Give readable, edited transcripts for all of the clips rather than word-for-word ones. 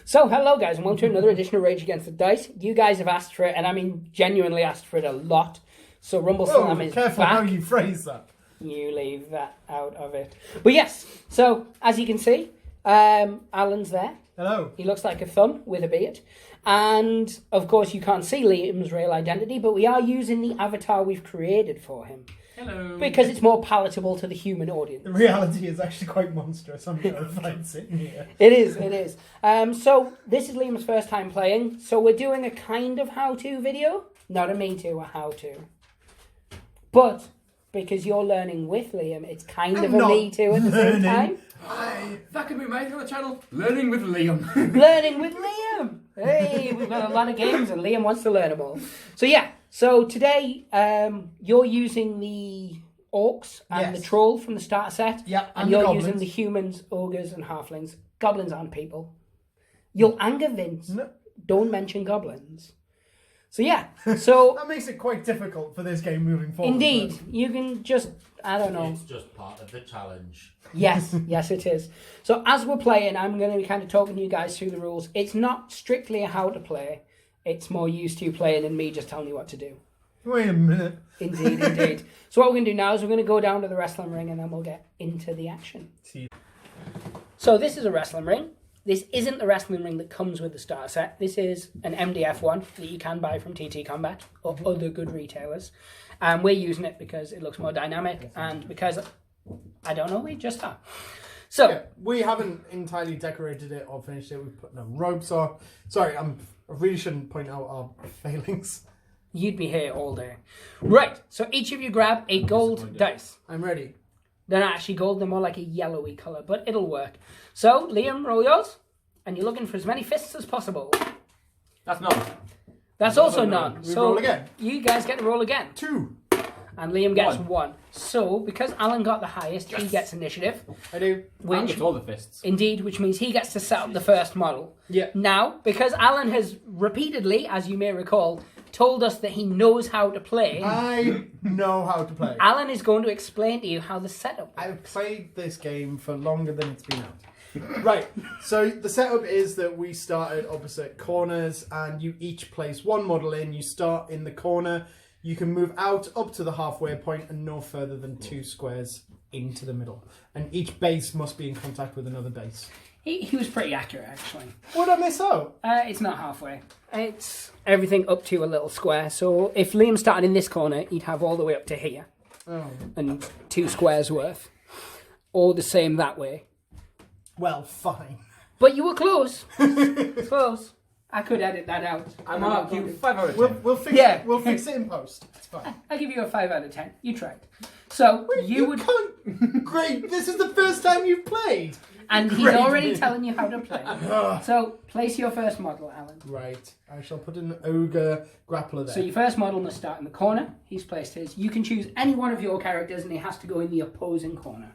So, hello guys, and welcome to another edition of Rage Against the Dice. You guys have asked for it, and I mean genuinely asked for it a lot. So Rumbleslam is careful back. how you phrase that. You leave that out of it. But yes, so as you can see, Alan's there. Hello. He looks like a thumb with a beard. And of course you can't see Liam's real identity, but we are using the avatar we've created for him. Hello. Because it's more palatable to the human audience. The reality is actually quite monstrous. I'm terrified sitting here. It is. So this is Liam's first time playing. So we're doing a kind of how-to video. Not a me-to, a how-to. But because you're learning with Liam, it's kind of a me-to at the same time. That could be my other channel. Learning with Liam. Learning with Liam. Hey, we've got a lot of games and Liam wants to learn them all. So yeah. So today, you're using the orcs and the troll from the starter set. Yeah, and you're using the humans, ogres, and halflings. Goblins aren't people. You'll anger Vince. No. Don't mention goblins. So yeah, so that makes it quite difficult for this game moving forward. indeed, you can just, I don't know. It's just part of the challenge. Yes, yes it is. So as we're playing, I'm going to be kind of talking to you guys through the rules. It's not strictly a how to play. It's more used to playing than me just telling you what to do. Wait a minute. Indeed. So what we're going to do now is we're going to go down to the wrestling ring and then we'll get into the action. So this is a wrestling ring. This isn't the wrestling ring that comes with the starter set. This is an MDF one that you can buy from TTCombat or other good retailers. And we're using it because it looks more dynamic and because, I don't know, we just are. So Yeah, we haven't entirely decorated it or finished it. We've put no ropes on. Sorry, I really shouldn't point out our failings. you'd be here all day. Right, so each of you grab a gold dice. I'm ready. They're not actually gold, they're more like a yellowy colour, but it'll work. So, Liam, roll yours, and you're looking for as many fists as possible. That's none. That's also none. We So roll again. you guys get to roll again. 2. And Liam gets 1. So, because Alan got the highest, he gets initiative. I do. Alan Which, gets all the fists. indeed, which means he gets to set up the first model. Yeah. Now, because Alan has repeatedly, as you may recall, told us that he knows how to play, I know how to play. Alan is going to explain to you how the setup works. I've played this game for longer than it's been out. Right, so the setup is that we start at opposite corners and you each place one model in. You start in the corner. You can move out up to the halfway point and no further than 2 squares into the middle. And each base must be in contact with another base. He was pretty accurate, actually. What did I miss out? It's not halfway. It's everything up to a little square. So if Liam started in this corner, he'd have all the way up to here. Oh. And 2 squares worth. Or the same that way. Well, fine. But you were close. Close. I could edit that out. I'm mark you 5 out of 10. We'll fix Yeah. it. We'll fix it in post. It's fine. I'll give you a 5 out of 10. You tried. So you would... can't. Great. This is the first time you've played. And he's Great. already telling you how to play. So place your first model, Alan. Right. I shall put an ogre grappler there. So your first model must start in the corner. He's placed his. You can choose any one of your characters and he has to go in the opposing corner.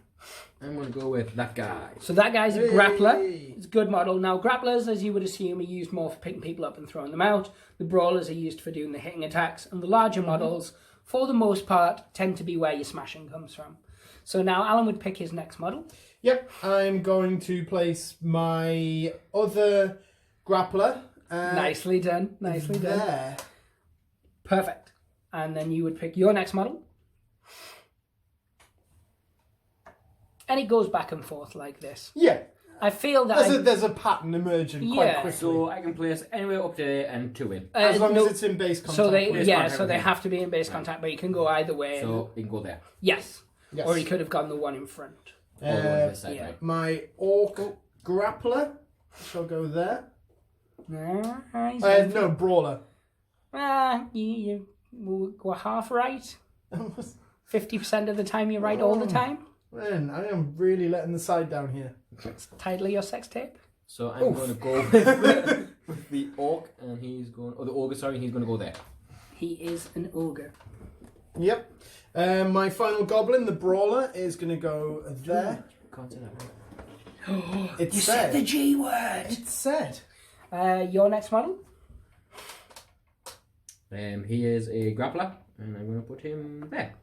I'm going to go with that guy. So that guy's a grappler. Hey. It's a good model. Now grapplers, as you would assume, are used more for picking people up and throwing them out. The brawlers are used for doing the hitting attacks. And the larger models, for the most part, tend to be where your smashing comes from. So now Alan would pick his next model. Yep, I'm going to place my other grappler. Nicely done. Nicely done. There. Perfect. And then you would pick your next model. And it goes back and forth like this. Yeah. I feel that There's a pattern emerging quite Yeah. quickly. So I can place anywhere up there and 2 in. as long no- as it's in base contact. so they with- contact so they with have to be in base contact, but you can go either way. So you can go there. Yes. Yes. Or you could have gone the one in front. Or the one on this side, yeah. right? My orc grappler shall go there. Nice. No, brawler. You were half right. 50% of the time you're right all the time. Man, I am really letting the side down here. Title of your sex tape. So I'm going to go with the orc, and he's going... Oh, the ogre, sorry, he's going to go there. He is an ogre. Yep. My final goblin, the brawler, is going to go there. Can't say that right. It's You said. said the G word. It's said. Your next model. He is a grappler, and I'm going to put him there.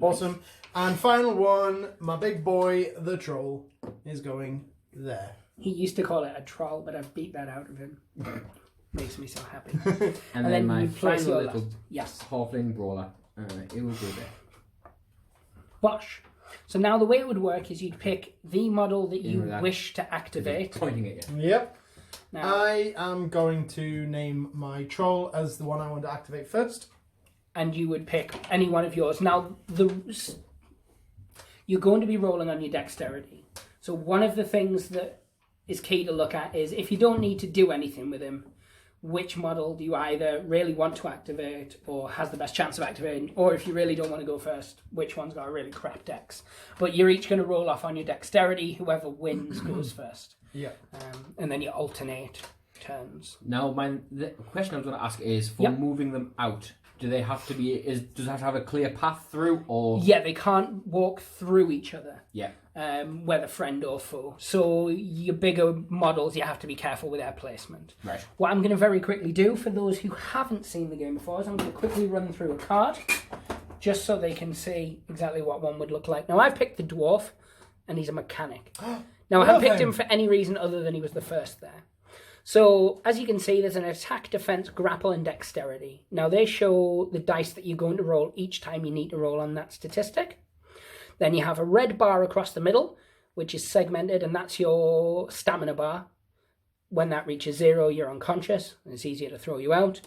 Awesome. And final one, my big boy, the troll, is going there. He used to call it a troll, but I've beat that out of him. Makes me so happy. And then my you place final your little yes. halfling brawler. It will go there. Bosh. So now the way it would work is you'd pick the model that you wish to activate. Pointing at you. Yep. Now, I am going to name my troll as the one I want to activate first. and you would pick any one of yours. Now, you're going to be rolling on your dexterity. So one of the things that is key to look at is if you don't need to do anything with him, which model do you either really want to activate or has the best chance of activating, or if you really don't want to go first, which one's got a really crap dex. But you're each going to roll off on your dexterity. Whoever wins goes first. Yeah. And then you alternate turns. Now, the question I was going to ask is, for moving them out, do they have to be, does it have to have a clear path through, or? Yeah, they can't walk through each other. Yeah. Whether friend or foe. So your bigger models, you have to be careful with their placement. Right. What I'm going to very quickly do for those who haven't seen the game before is I'm going to quickly run through a card, just so they can see exactly what one would look like. Now, I've picked the dwarf, and he's a mechanic. Now, I haven't picked him for any reason other than he was the first there. So, as you can see, there's an attack, defense, grapple, and dexterity. Now, they show the dice that you're going to roll each time you need to roll on that statistic. Then you have a red bar across the middle, which is segmented, and that's your stamina bar. When that reaches 0, you're unconscious, and it's easier to throw you out.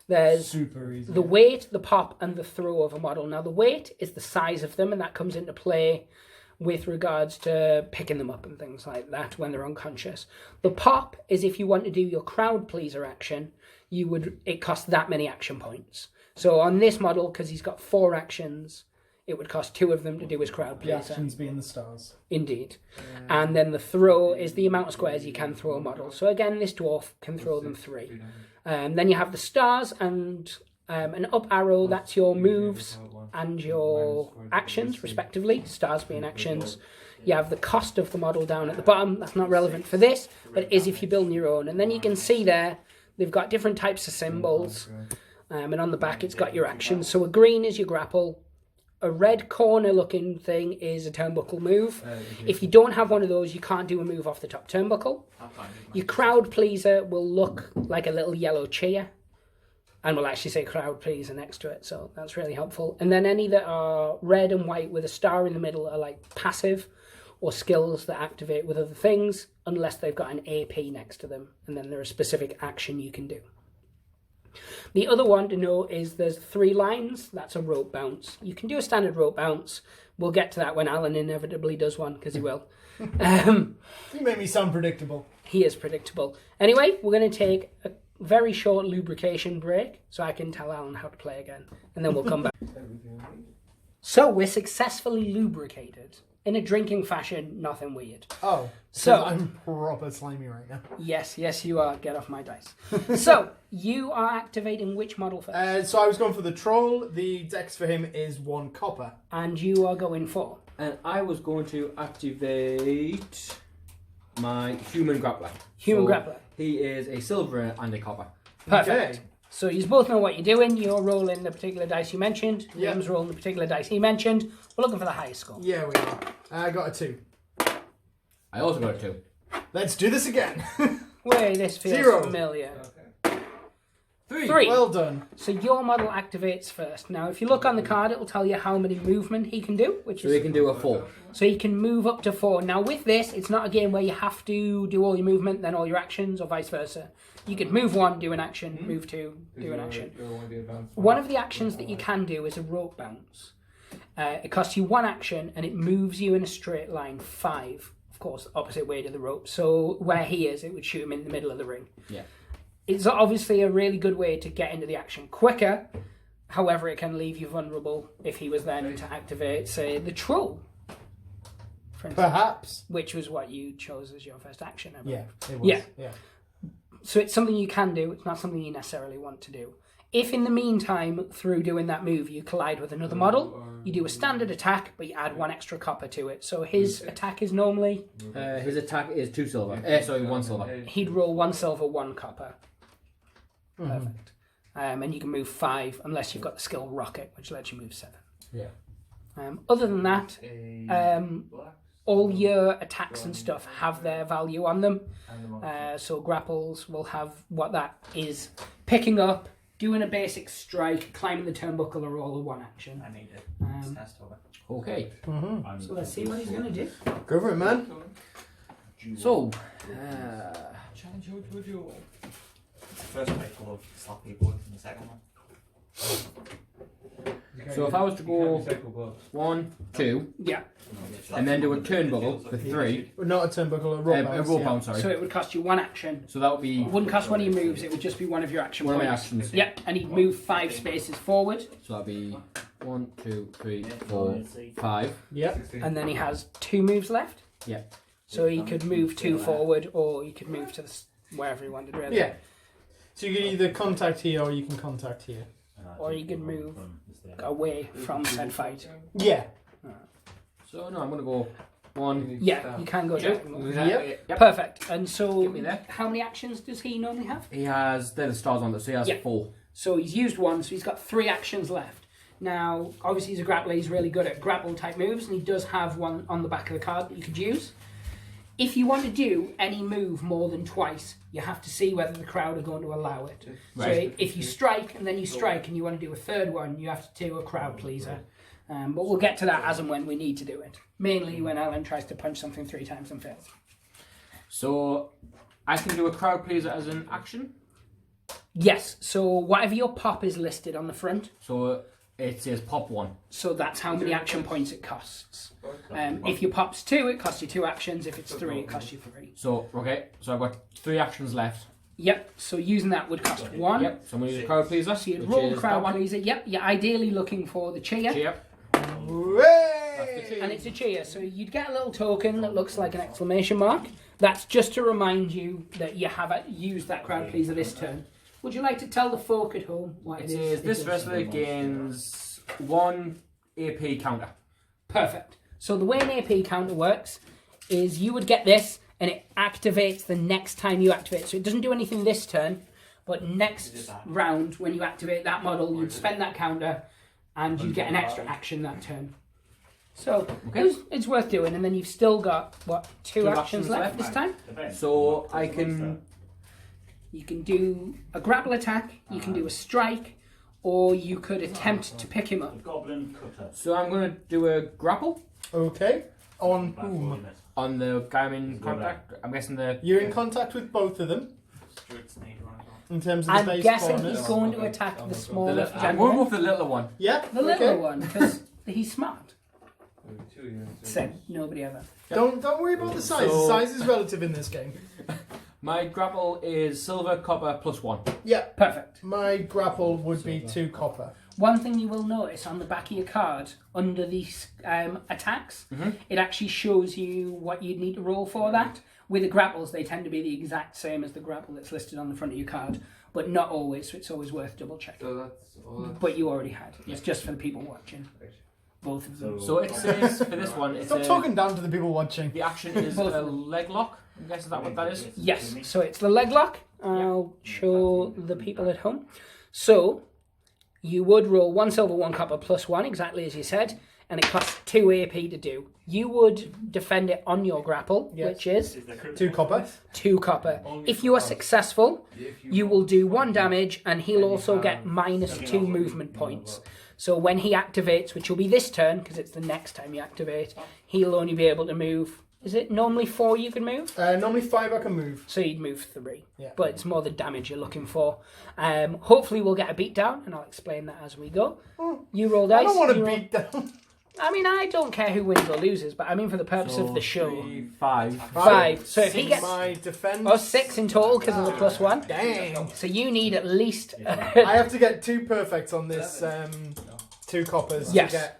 There's super easy. The weight, the pop, and the throw of a model. Now, the weight is the size of them, and that comes into play with regards to picking them up and things like that when they're unconscious. The pop is if you want to do your crowd pleaser action, it costs that many action points. So on this model, because he's got 4 actions, it would cost 2 of them to do his crowd pleaser. The actions being the stars. Indeed. And then the throw is the amount of squares you can throw a model. So again, this dwarf can throw them 3. Then you have the stars and an up arrow, that's your moves and your actions, respectively. Stars being actions. You have the cost of the model down at the bottom. That's not relevant for this, but it is if you're building your own. And then you can see there, they've got different types of symbols. And on the back, it's got your actions. So a green is your grapple. A red corner-looking thing is a turnbuckle move. If you don't have one of those, you can't do a move off the top turnbuckle. Your crowd pleaser will look like a little yellow cheer, and will actually say crowd pleaser next to it, so that's really helpful. And then any that are red and white with a star in the middle are like passive, or skills that activate with other things, unless they've got an AP next to them, and then there's a specific action you can do. The other one to know is there's 3 lines. That's a rope bounce. You can do a standard rope bounce. We'll get to that when Alan inevitably does one, because he will. You make me sound predictable. He is predictable. Anyway, we're going to take a very short lubrication break, so I can tell Alan how to play again, and then we'll come back. So we're successfully lubricated. In a drinking fashion, nothing weird. Oh, so I'm proper slimy right now. Yes, you are. Get off my dice. So, you are activating which model first? So I was going for the troll. The dex for him is 1 copper. And you are going for? And I was going to activate my human grappler. Grappler. He is a silver and a copper. Perfect. Okay. So you both know what you're doing. You're rolling the particular dice you mentioned. Yep. Liam's rolling the particular dice he mentioned. We're looking for the highest score. Yeah, we are. I got a 2. I also got a 2. Let's do this again. Wait, this feels 0. familiar. Okay. 3. Well done. So your model activates first. Now, if you look on the card, it'll tell you how many movement he can do. So he can do a 4. So he can move up to 4. Now, with this, it's not a game where you have to do all your movement, then all your actions, or vice versa. You could move 1, do an action, move 2, do an action. One of the actions that you can do is a rope bounce. It costs you 1 action, and it moves you in a straight line 5. Of course, opposite way to the rope. So where he is, it would shoot him in the middle of the ring. Yeah. It's obviously a really good way to get into the action quicker. However, it can leave you vulnerable if he was then to activate, say, the troll. For instance, perhaps. Which was what you chose as your first action, I believe. Yeah, it was. Yeah. So it's something you can do. It's not something you necessarily want to do. If in the meantime, through doing that move, you collide with another model, you do a standard attack, but you add 1 extra copper to it. So his attack is normally... his attack is 2 silver. 1 silver. He'd roll 1 silver, 1 copper. Perfect. And you can move 5, unless you've got the skill Rocket, which lets you move 7. Yeah. Other than that, all your attacks and stuff have their value on them. So grapples will have what that is. Picking up, doing a basic strike, climbing the turnbuckle are all one action. I need it. Okay. So let's see what he's going to do. Go for it, man. So, Challenge you to a duel. It's the first fight full of slap people in the second one. so if I was to go 1, 2, Yeah. and then do a turnbuckle for 3, Not a turnbuckle, a roll bounce. a roll yeah. bounce, sorry. So it would cost you one action. So that would be It wouldn't cost one of your moves, it would just be one of your action one of my points. actions. Yep, and he'd move 5 spaces forward, So that'd be 1, 2, 3, 4, 5. Yep. and then he has 2 moves left. Yeah. So he could move 2 forward, or he could move to wherever he wanted, really. Yeah. So you can either contact here or you can contact here. Or you can move away from said fight. Yeah. So no, I'm gonna go 1. Yeah, you can go down. Yep. Perfect. And so, Get me there. how many actions does he normally have? He has. They're the stars on that. So he has Yeah. 4. So he's used 1, so he's got 3 actions left. Now, obviously he's a grappler, he's really good at grapple type moves, and he does have one on the back of the card that you could use. If you want to do any move more than twice, you have to see whether the crowd are going to allow it. Right. So if you strike and then you strike and you want to do a third one, you have to do a crowd pleaser. But we'll get to that as and when we need to do it. Mainly when Alan tries to punch something 3 times and fails. So I can do a crowd pleaser as an action. Yes, so whatever your pop is listed on the front, So it says pop 1. so that's how many action points it costs. If your pop's 2, it costs you 2 actions. If it's 3, it costs you 3. So okay. So I've got 3 actions left. Yep, so using that would cost 1. Yep. So I'm gonna use a crowd pleaser. So you'd which roll is crowd that one. pleaser. Yep, you're ideally looking for the cheer. Cheer. Hooray! And it's a cheer, so you'd get a little token that looks like an exclamation mark. That's just to remind you that you have used that crowd pleaser this turn. Would you like to tell the folk at home what It it says is? this wrestler gains 1 AP counter. Perfect. So the way an AP counter works is you would get this, and it activates the next time you activate. So it doesn't do anything this turn, but next round when you activate that model, you'd spend that counter, and you get an extra action that turn. So it's worth doing, and then you've still got, what, 2 actions left this time? So I can. You can do a grapple attack, you can do a strike, or you could attempt to pick him up. Goblin cutter. So I'm gonna do a grapple Okay. On whom? on the guy I'm in contact. I'm guessing the. You're in contact with both of them in terms of the I'm base guessing corners. he's going to attack the smaller I'm going to gentleman. go for the little one. Yeah. The little okay. one, because he's smart. Said nobody ever. Don't worry about the size. So- Size is relative in this game. My grapple is silver, copper, +1. Yeah. Perfect. My grapple would be 2 copper. One thing you will notice on the back of your card, under these attacks, it actually shows you what you'd need to roll for that. With the grapples, they tend to be the exact same as the grapple that's listed on the front of your card, but not always, so it's always worth double checking. So that's all. But you already had. It's just for the people watching. Both of them. So it says, for this one, it's Stop talking down to the people watching. the action is a leg lock. I guess is that what that is? Yes, so it's the leg lock. I'll show the people at home. So, you would roll 1 silver, 1 copper, +1, exactly as you said, and it costs 2 AP to do. You would defend it on your grapple, which is 2 copper. 2 copper. If you are successful, you will do 1 damage, and he'll also get -2 movement points. So when he activates, which will be this turn, because it's the next time you activate, he'll only be able to move. Is it normally 4 you can move? Normally 5 I can move. So you'd move 3. Yeah. But it's more the damage you're looking for. Hopefully we'll get a beat down, and I'll explain that as we go. You roll dice. I don't want to you roll- beat down. I mean, I don't care who wins or loses, but I mean for the purpose of the show. 5. 5. So if he gets... My defense. 6 in total because of the +1. Dang. So you need at least... I have to get 2 perfects on this 2 coppers Yes. to get.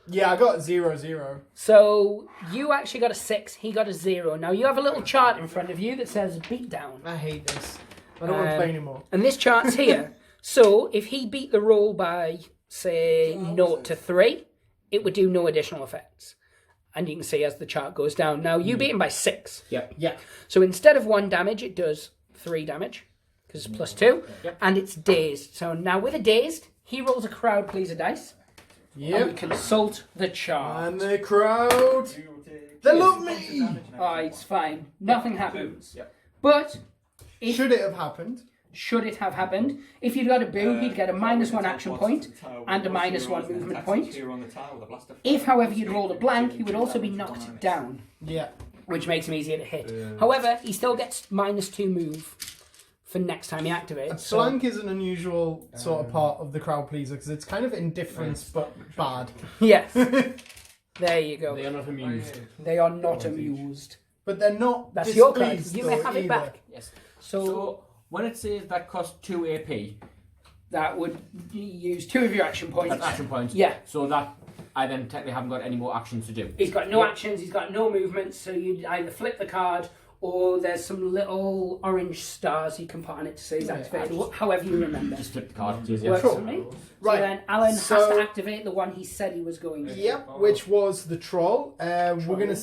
Yeah, I got 0-0. So you actually got a 6, he got a 0. Now you have a little chart in front of you that says beat down. I hate this. I don't want to play anymore. And this chart's here. So if he beat the roll by, say, 0 to 3, it would do no additional effects. And you can see as the chart goes down. Now you beat him by 6. Yep. Yeah. So instead of 1 damage, it does 3 damage. Because it's +2. Yep. And it's dazed. So now with a dazed, he rolls a crowd pleaser dice. And we Yep. consult the chart. And the crowd They love me! Oh, it's fine. Nothing happens. Yep. But if, Should it have happened? should it have happened, if you'd got a boo, he'd get a -1 action point and a -1 movement point. If, however, you'd rolled a blank, he would also be knocked down, Yeah. which makes him easier to hit. However, he still gets -2 move for next time he activates. So Blank is an unusual sort of part of the crowd pleaser because it's kind of indifference but bad. yes, there you go. They are not amused. They are not amused. But they're not That's your card. displeased You may though, have it either. back. Yes. So So when it says that costs 2 AP, that would use 2 of your action points. that's action points. Yeah. So that I then technically haven't got any more actions to do. He's got no actions, he's got no movements, so you'd either flip the card or there's some little orange stars you can put on it to say he's activated, however you remember. Just flip the card. It's easier. Works Cool. for me. Right. So then Alan has So- to activate the one he said he was going to. Yep, which was the troll. We're gonna,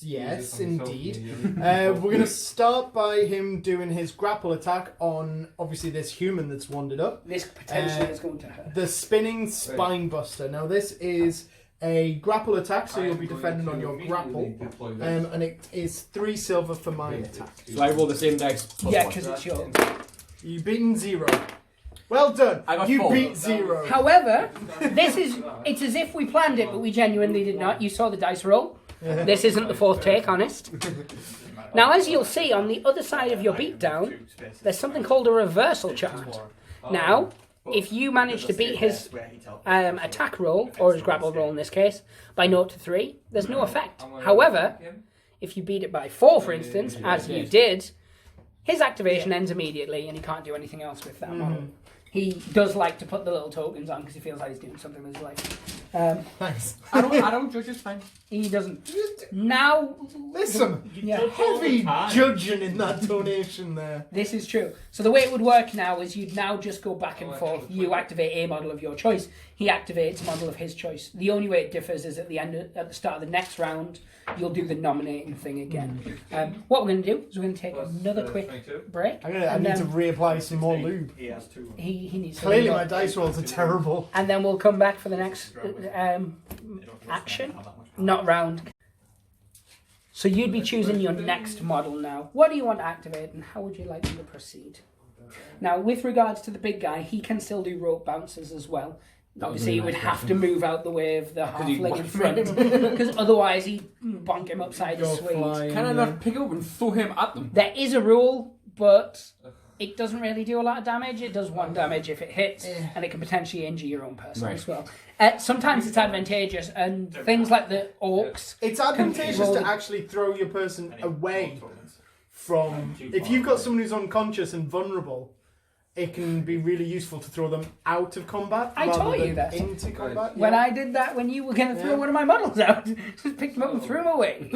yes, indeed. We're gonna start by him doing his grapple attack on obviously this human that's wandered up. This potentially is going to hurt. The spinning spine buster. Now this is a grapple attack, so you'll be defending on your grapple, and it is 3 silver for my attack. So I roll the same dice. plus Yeah, one. because it's yours. You beaten 0. Well done. I got You 4. beat 0. However, it's as if we planned it, but we genuinely did not. You saw the dice roll. This isn't the 4th take, honest. Now, as you'll see, on the other side of your beatdown, there's something called a reversal chart. Now, if you manage to beat his attack roll, or his grapple roll in this case, by 0 to 3, there's no effect. However, if you beat it by 4, for instance, as you did, his activation ends immediately and he can't do anything else with that model. He does like to put the little tokens on because he feels like he's doing something with his life. Thanks. I don't judge. It's fine. He doesn't. Now, Listen, yeah. heavy judging in that donation there. This is true. So the way it would work now is you'd now just go back and forth. You activate a model of your choice. He activates a model of his choice. The only way it differs is at the start of the next round, you'll do the nominating thing again. What we're going to do is we're going to take another quick break. I need to reapply some more lube. He has 2. He needs to Clearly lube my up. dice rolls are terrible. And then we'll come back for the next action, not round. So you'd be choosing your next model now. What do you want to activate and how would you like them to proceed? Now, with regards to the big guy, he can still do rope bounces as well. Obviously, he would have to move out the way of the halfling in front, because otherwise he'd bonk him upside his swing. Can I not pick him up and throw him at them? There is a rule, but it doesn't really do a lot of damage. It does 1 damage if it hits, and it can potentially injure your own person as well. Sometimes it's advantageous, and things like the orcs. It's advantageous to actually throw your person away from... If you've got someone who's unconscious and vulnerable, it can be really useful to throw them out of combat I rather taught you than that. into combat. When I did that, when you were going to throw one of my models out, just picked them up and threw them away.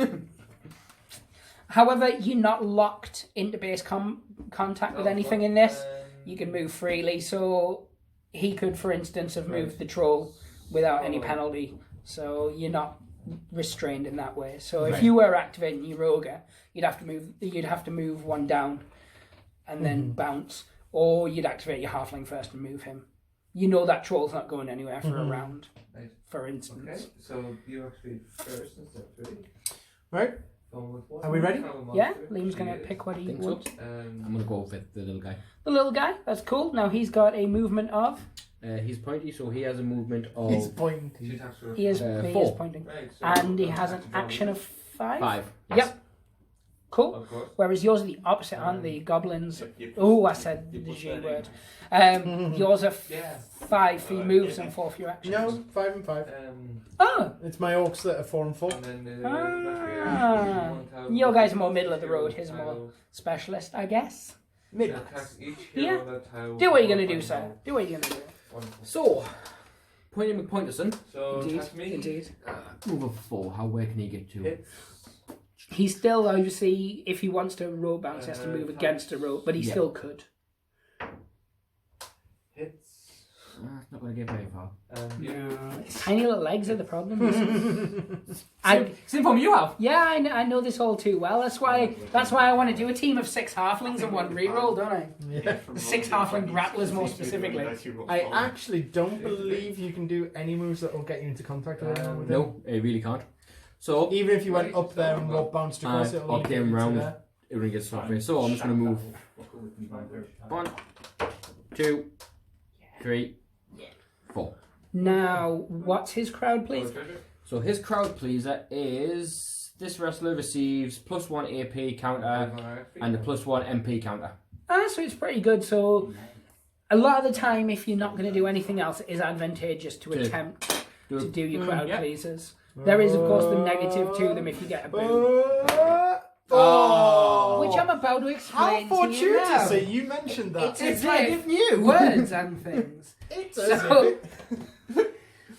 However, you're not locked into base contact with anything in this. You can move freely, so he could, for instance, have moved the troll without any penalty. So you're not restrained in that way. So if you were activating your ogre, you'd have to move 1 down and then bounce, or you'd activate your halfling first and move him. You know that troll's not going anywhere for a round, for instance. Okay, so you actually first instead of 3. Right? Are we ready? Yeah, Liam's going to pick what he wants. I'm going to go with the little guy. The little guy, that's cool. Now he's got a movement of... He's pointy, so he has a movement of... He's pointing. He is 4. pointing. Right, so And he has an action of 5? 5. Yep. Cool. Of course. Whereas yours are the opposite, aren't they? Goblins. Oh, I said the G word. Yours are 5 for your moves and 4 for your actions. No, 5 and 5. Oh! It's my orcs that are 4 and 4. And then Your guys are more middle of the road. His are more specialist, I guess. Mid. Yeah. Do what you're going to do, sir. Do what you're going to do. So, Pointy McPointerson. So Indeed. that's me. Indeed. Move of 4. Where can he get to? He still, obviously, if he wants to rope bounce, he has to move against a rope, but he still could. Hits. It's not going to get very far. No, his tiny little legs are the problem. Same problem you have. Yeah, I know this all too well. That's why I want to do a team of 6 halflings and 1 reroll, don't I? Yeah. The 6 halfling grapplers, more specifically. I actually don't believe you can do any moves that will get you into contact with anyone with it. No, he really can't. So Even if you went up there and rope bounced across, it'll I only came get round. there. It really gets stuck. So I'm just going to move 1, 2, 3, 4. Now, what's his crowd, please? So his crowd pleaser is this wrestler receives +1 AP counter and a +1 MP counter. So it's pretty good. So a lot of the time, if you're not going to do anything else, it is advantageous to attempt to do your crowd pleasers. There is, of course, the negative to them if you get a boo. Which I'm about to explain How to you now. fortuitous you mentioned that. It's like words and things. It's So,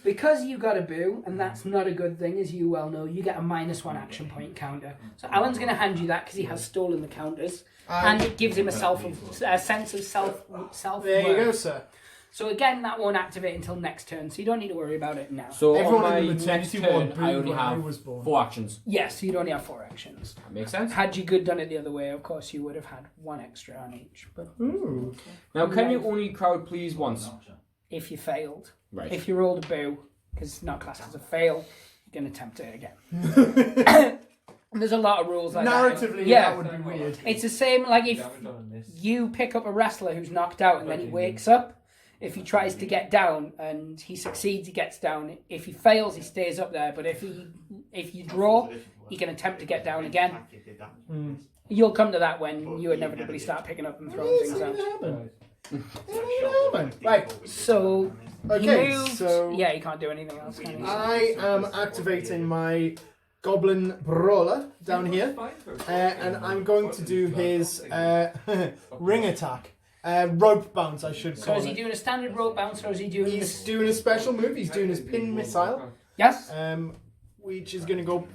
because you got a boo, and that's not a good thing, as you well know, you get a -1 action point counter. So Alan's going to hand you that because he has stolen the counters, and it gives him a sense of self. There you go, sir. So again, that won't activate until next turn, so you don't need to worry about it now. So Everyone on my in the next maternity turn, ward I only booed when I have was born. 4 actions. Yes, so you'd only have 4 actions. That makes sense. Had you done it the other way, of course, you would have had 1 extra on each. But Ooh. Now, can you only crowd please once? if you failed, Right. if you rolled a boo, because it's not classed as a fail, you can attempt it again. And there's a lot of rules like that. Narratively, Yeah. that would be weird. It's the same like if you pick up a wrestler who's knocked out and then he wakes up. If he tries to get down and he succeeds, he gets down. If he fails, he stays up there. But if you draw, he can attempt to get down again. You'll come to that when you inevitably start picking up and throwing things out. Right. So he Okay, moved. so Yeah, he can't do anything else, can he? I am activating my Goblin Brawler down here, and I'm going to do his ring attack. Rope bounce, I should So call is he it. doing a standard rope bounce or is he doing He's this? doing a special move. He's doing his pin missile, Yes? which is going to go.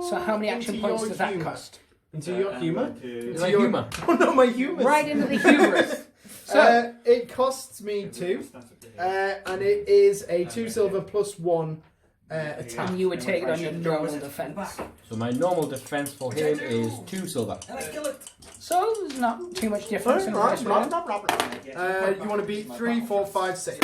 So how many action into points your does that humour. cost? Into your humour? Is that humour? Oh no, my humour. Right into the hubris. So, It costs me 2, and it is a 2 silver +1 attack. and you would take it on your normal defense. So my normal defense for him is 2 silver. So there's not too much difference in the price. You want to beat 3, 4, 5, 6.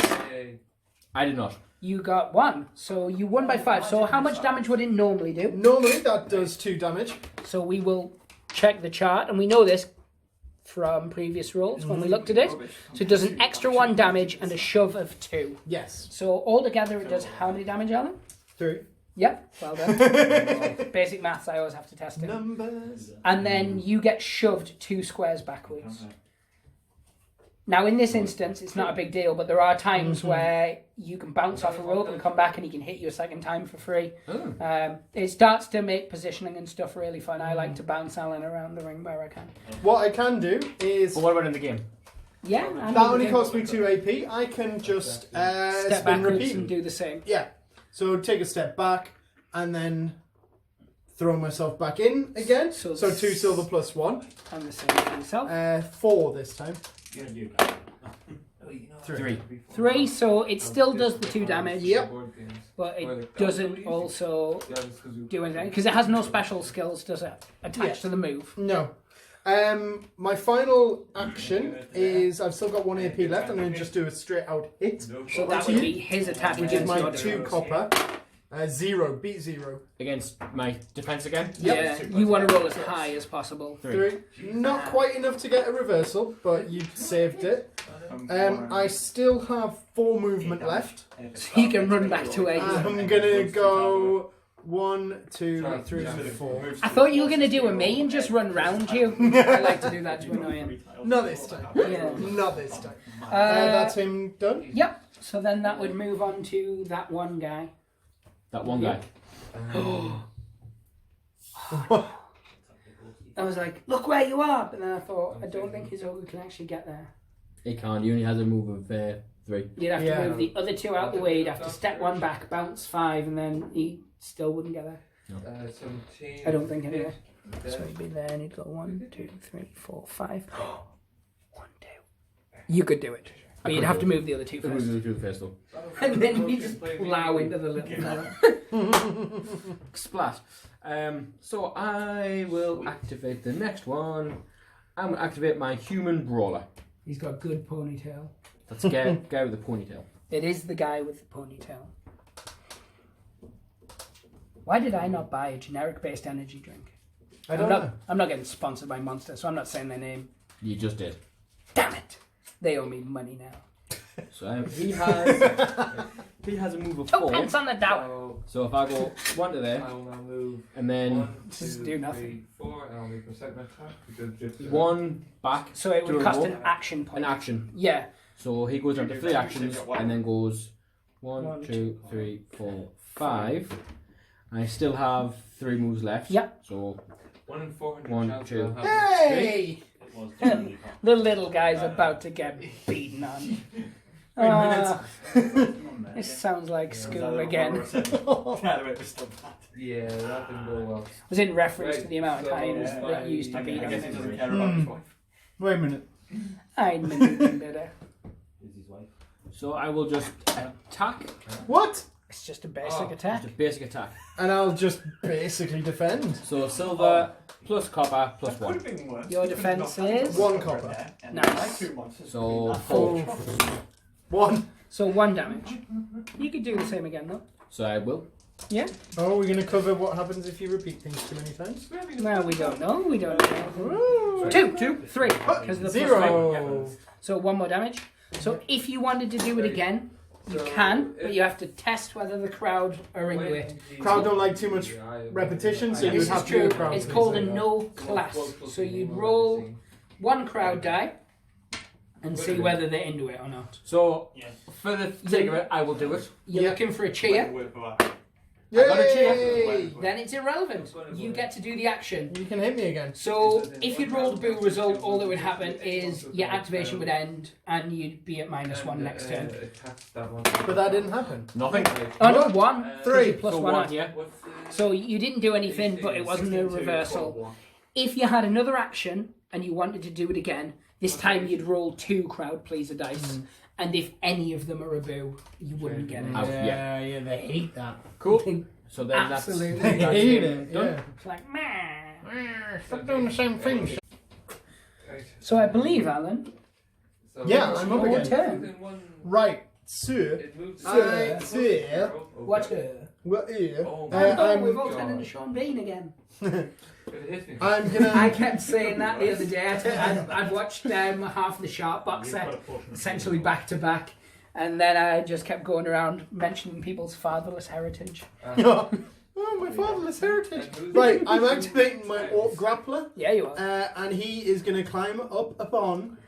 I did not. You got 1, so you won by 5. So how much damage would it normally do? Normally that does 2 damage. So we will check the chart, and we know this from previous rolls when we looked at it. So it does an extra 1 damage and a shove of 2. Yes. So altogether it does how many damage, Alan? 3. Yep, well done. Basic maths, I always have to test it. Numbers. And then you get shoved 2 squares backwards. Now, in this instance, it's not a big deal, but there are times where you can bounce off a rope and come back and he can hit you a second time for free. It starts to make positioning and stuff really fun. I like to bounce Alan around the ring where I can. What I can do is... But what about in the game? Yeah. That only costs me 2 AP. I can just step spin backwards repeat. and do the same. Yeah. So take a step back and then throw myself back in again. So 2 silver +1. And the same for yourself. 4 this time. 3. 3, so it still does the 2 damage. Yep. But it doesn't also do anything. Because it has no special skills, does it? Attached to the move. No. My final action is I've still got 1 AP left. I'm going to just do a straight out hit. So that would be his attack Which is against my your 2 defense. copper. 0. Beat 0. Against my defense again? Yeah, you want to roll as high as possible. 3. Not quite enough to get a reversal, but you saved it. I still have 4 movement left. So you can run back to where you were. I'm gonna go 1, 2, 3, 4. I thought you were going to do a me and just run round you. I like to do that to annoy him. Not this time. Yeah. Not this time. That's him done. Yep. So then that would move on to that one guy. That one guy. I was like, look where you are. But then I thought, I don't think his ogre can actually get there. He can't. He only has a move of 3. You'd have to move the other 2 out the way. You'd have to step 1 back, bounce 5, and then he still wouldn't get there. I don't think anyway. So he'd be there and he'd go 1, 2, 3, 4, 5. 1, 2. You could do it. But you'd have to move the other 2 first. Though. And then you just plow into the little fella. Splat. So I will activate the next one. I'm going to activate my human brawler. He's got a good ponytail. That's the guy with the ponytail. It is the guy with the ponytail. Why did I not buy a generic-based energy drink? I don't know. I'm not getting sponsored by Monster, so I'm not saying their name. You just did. Damn it! They owe me money now. So he has a move of 4. Pence on the dollar. So if I go 1 to there, I will now move and then 1, Just 2, do nothing. 3, 4, and I'll make a second attack because just 1 back So it to would a cost roll, an action point. an action. Yeah. So he goes down to 3 actions and then goes 1, 2, 3, 4, 5. I still have 3 moves left. Yep. So 1 in 400 1, chance 2. I'll have Hey! The little guy's about to get beaten on. This sounds like school again. Yeah, that didn't go well. Was in reference to the amount of So, times that you used to I beat on guess he him. doesn't care about his wife. Wait a minute. I'm better. So I will just attack. What? It's just a basic attack. Just a basic attack. And I'll just basically defend. So silver plus copper plus 1. Your defense is 1 copper. nice. So 4. 1. So 1 damage. You could do the same again though. So I will. Yeah. Oh, we're going to cover what happens if you repeat things too many times? Well, we don't know. We don't know. 2, 3. Because of the plus 5. 0. So 1 more damage. So if you wanted to do it again, you can, but you have to test whether the crowd are into it. Crowd don't like too much repetition, so And you this is have to do true. a crowd. It's please. called a no class. So you'd roll 1 crowd die and see whether they're into it or not. So for the sake of it, I will do it. You're looking for a cheer, I got a Yay! then it's irrelevant. You get to do the action. You can hit me again. So if you'd rolled a boo result, all that would happen is your activation would end and you'd be at -1 next turn. But that didn't happen. Nothing. Oh no, 1. 3. Plus So 1. 1 here. So you didn't do anything, but it wasn't a reversal. If you had another action and you wanted to do it again, this time you'd roll 2 crowd pleaser dice. And if any of them are a boo, you wouldn't get it. Yeah, they hate that. Cool. So then Absolutely. They that's hate game it, done. yeah. It's like, meh. Stop doing the same thing. So I believe, Alan, Yeah, I'm up your again. turn. Right, so, I say, What? what here? Oh, We've all turned into Sean Bean again. I'm gonna. I kept saying that the other day. I'd watched half the Sharp box set, essentially back to back, and then I just kept going around mentioning people's fatherless heritage. Oh, my fatherless heritage. Right, I'm activating my Orc Grappler, Yeah, you are. and he is going to climb up upon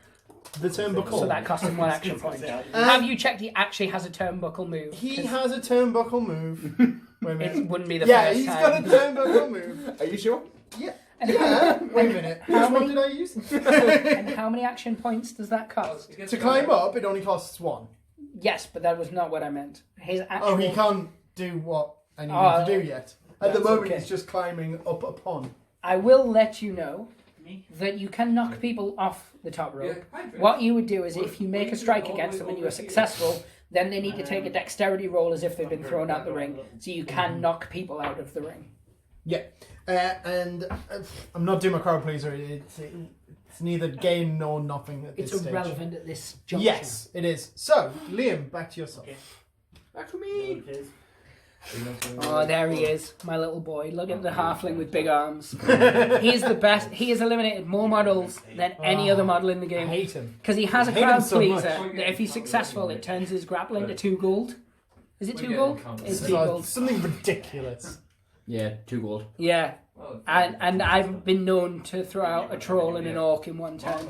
the turnbuckle. So that cost him 1 action point. Have you checked he actually has a turnbuckle move? He 'Cause has a turnbuckle move. Wait a minute. it wouldn't be the Yeah, first he's time. got a turnbuckle move. Are you sure? Yeah. Yeah. Wait a minute. Which one did I use? And how many action points does that cost? To climb up, it only costs 1. Yes, but that was not what I meant. His actual... Oh, he can't do what I need Oh, him to do yet. At the that's moment, okay. he's just climbing up upon. I will let you know that you can knock people off the top rope. What you would do is if you make a strike against them and you are successful, then they need to take a dexterity roll as if they've been thrown out the ring. So you can knock people out of the ring. Yeah. And I'm not doing my crowd pleaser. It's neither gain nor nothing at this It's stage. irrelevant at this juncture. Yes, it is. So, Liam, back to yourself. Back to me. Oh, there he is, my little boy. Look at the halfling with big arms. He is the best. He has eliminated more models than any other model in the I game. hate him. Because he has a I hate him crowd so pleaser much. that if he's successful, it turns his grappling to 2 gold. Is it 2 gold? It's 2 So, gold. something ridiculous. Yeah, 2 gold. Yeah. And I've been known to throw out a troll and an orc in 1 turn.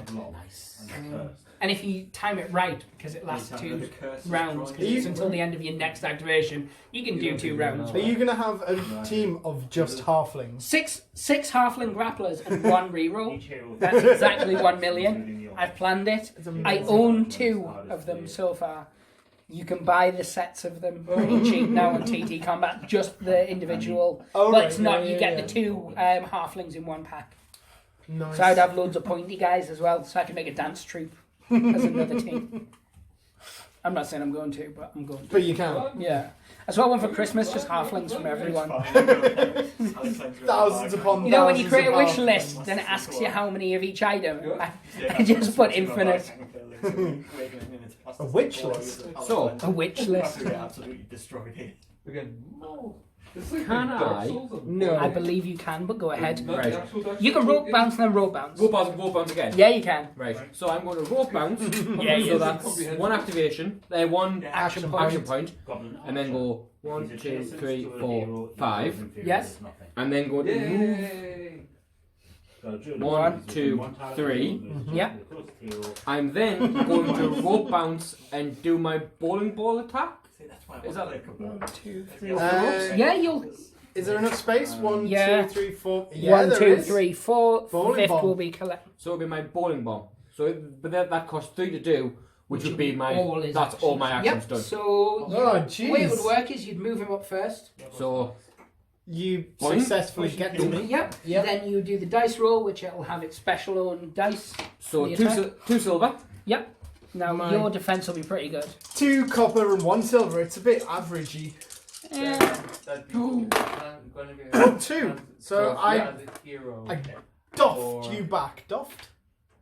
And if you time it right, because it lasts 2 rounds, because it's until the end of your next activation, you can do 2 rounds. Are you going to have a team of just halflings? Six halfling grapplers and 1 reroll. That's exactly 1 million. I've planned it. I own 2 of them so far. You can buy the sets of them pretty cheap now on TTCombat, just the individual. Oh, but right, it's not. yeah, You get yeah. the 2 halflings in 1 pack. Nice. So I'd have loads of pointy guys as well, so I can make a dance troupe as another team. I'm not saying I'm going to, but I'm going to. But you can. Yeah. I saw one for Christmas, just halflings from everyone. Thousands upon You know when you thousands create a of wish halflings. list, then it asks you how many of each item. I just put infinite. A witch list? So, A witch list. Absolutely destroyed it. Again. It's like Can Dark I? Souls of- No. I believe you can, but go ahead. Not Right. the actual Dark You can Souls rope game. bounce and then rope bounce. Rope bounce again. Yeah, you can. Right. So I'm going to rope bounce. Yeah, so you that's one activation. One Action action point. point. And then go 1, 2, 3, 4, 5. Yes. And then go to move Yay! 1, 2, 3. Yeah. I'm then going to rope bounce and do my bowling ball attack. Is that like 1, 2, 3. Yeah. You'll. Is there enough space? 1, Yeah. 2, 3, 4. Yeah, 1, there 2, is. 3, 4. Bowling Fifth ball. will be collect. So it'll be my bowling ball. So, but that costs 3 to do, which would be my. all his That's all my actions Yep. done. So Oh, the way it jeez. would work is you'd move him up first. So You Boing. successfully get to me. Yep. Yep. Then you do the dice roll, which it'll have its special own dice. so The two, attack. two silver. Yep. Now My- your defense will be pretty good. 2 copper and 1 silver. It's a bit averagey. Eh, Oh, 2. So I as a hero. I doffed you back. Doffed?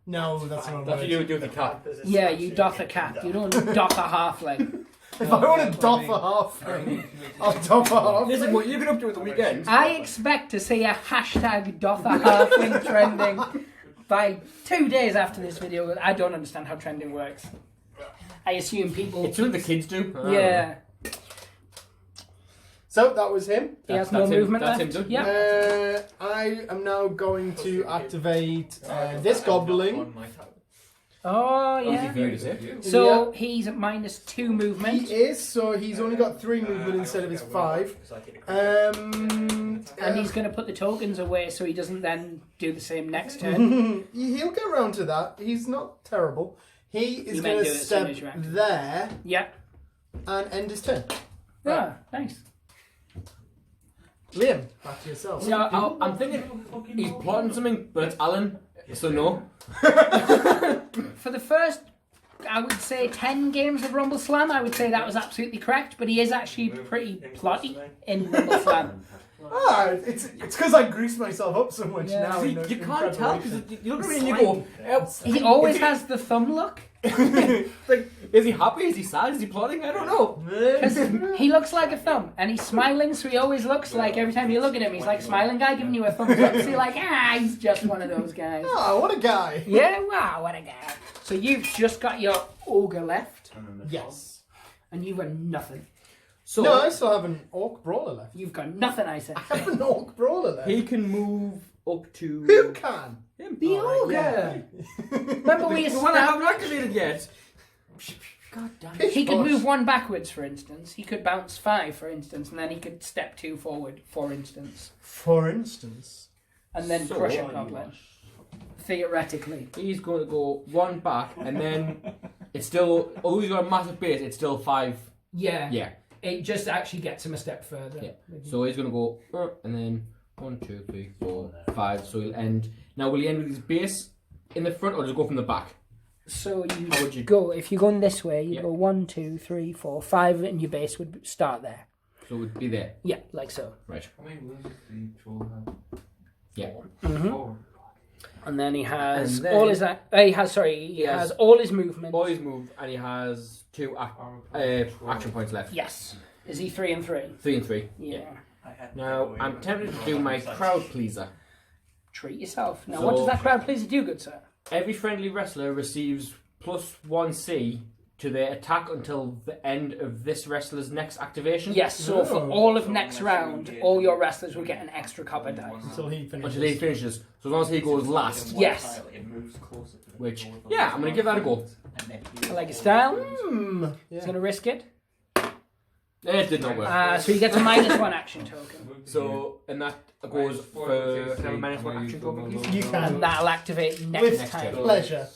No, that's not a That's what you word. would do with the cat. yeah, you doff a cat. You don't doff a halfling. If I want to doff a half ring, I'll doff a half Listen, ring. what you can up to at the weekend? I expect to see a hashtag doff a halfling trending by 2 days after this video. I don't understand how trending works. I assume people. It's something the kids do. Yeah. So that was him. He has That's no him. movement That's left. him done. Yeah. I am now going to activate this goblin. On my tab. Oh Easy yeah. for you to say. So he's at -2 movement, He is, so he's only got 3 movement instead of his 5. and he's going to put the tokens away so he doesn't then do the same next turn. He'll get around to that. He's not terrible. He is You may going do to it as soon step as you're active. there Yeah. and end his turn. Yeah. Nice. Liam, back to yourself. See, I'm thinking he's plotting something, but it's Alan, so no. For the first, I would say 10 games of Rumbleslam, I would say that was absolutely correct. But he is actually pretty plotty in Rumbleslam. Ah, it's because I grease myself up so much Yeah. now. See, in you can't tell because preparation. you look at me and you go, He always has the thumb look. like, is he happy? Is he sad? Is he plotting? I don't know. Because he looks like a thumb, and he's smiling, so he always looks like every time you look at him, he's like a smiling guy giving you a thumbs up. So you're like, he's just one of those guys. Ah, what a guy. Yeah, wow, what a guy. So you've just got your ogre left, Yes. and you've got nothing. So No, I still have an orc brawler left. You've got nothing, I said. I have an orc brawler left. he can move up to Who can? him. The ogre. Remember we The one I established haven't activated yet. God damn it. he could Posh. move 1 backwards, for instance. He could bounce 5, for instance, and then he could step 2 forward, for instance, For instance. and then So- crush a goblin. Theoretically. He's going to go 1 back, and then it's still, although he's got a massive base, it's still 5. Yeah. Yeah. It just actually gets him a step further. Yeah. So he's going to go, and then 1, 2, 3, 4, 5. So he'll end. Now, will he end with his base in the front, or just go from the back? So you, How would you- go, if you're going this way, you Yeah. go 1, 2, 3, 4, 5, and your base would start there. So it would be there. Yeah, like so. Right. How many wounds does the troll have? Yeah. Mm-hmm. 4. And then he has And then- all his. He has all his movement. All his move, and he has 2 action points left. Yes. Is he 3 and 3? 3 and 3. Yeah. Now, I'm tempted to do my crowd pleaser. Treat yourself. Now, So- what does that crowd pleaser do, good sir? Every friendly wrestler receives +1C to their attack until the end of this wrestler's next activation. Yes. So for Oh. all of next round, all your wrestlers will get an extra copper dice. Until he finishes. Until he finishes. So as long as he goes last, Yes. It moves closer to the which, door. yeah, I'm going to give that a go. And then I like his style. Hmm. He's Yeah. going to risk it. It did not work. So he gets a -1 action token. So, and that goes for, can I have a -1 action token, please? You can. And that'll activate next With time. pleasure.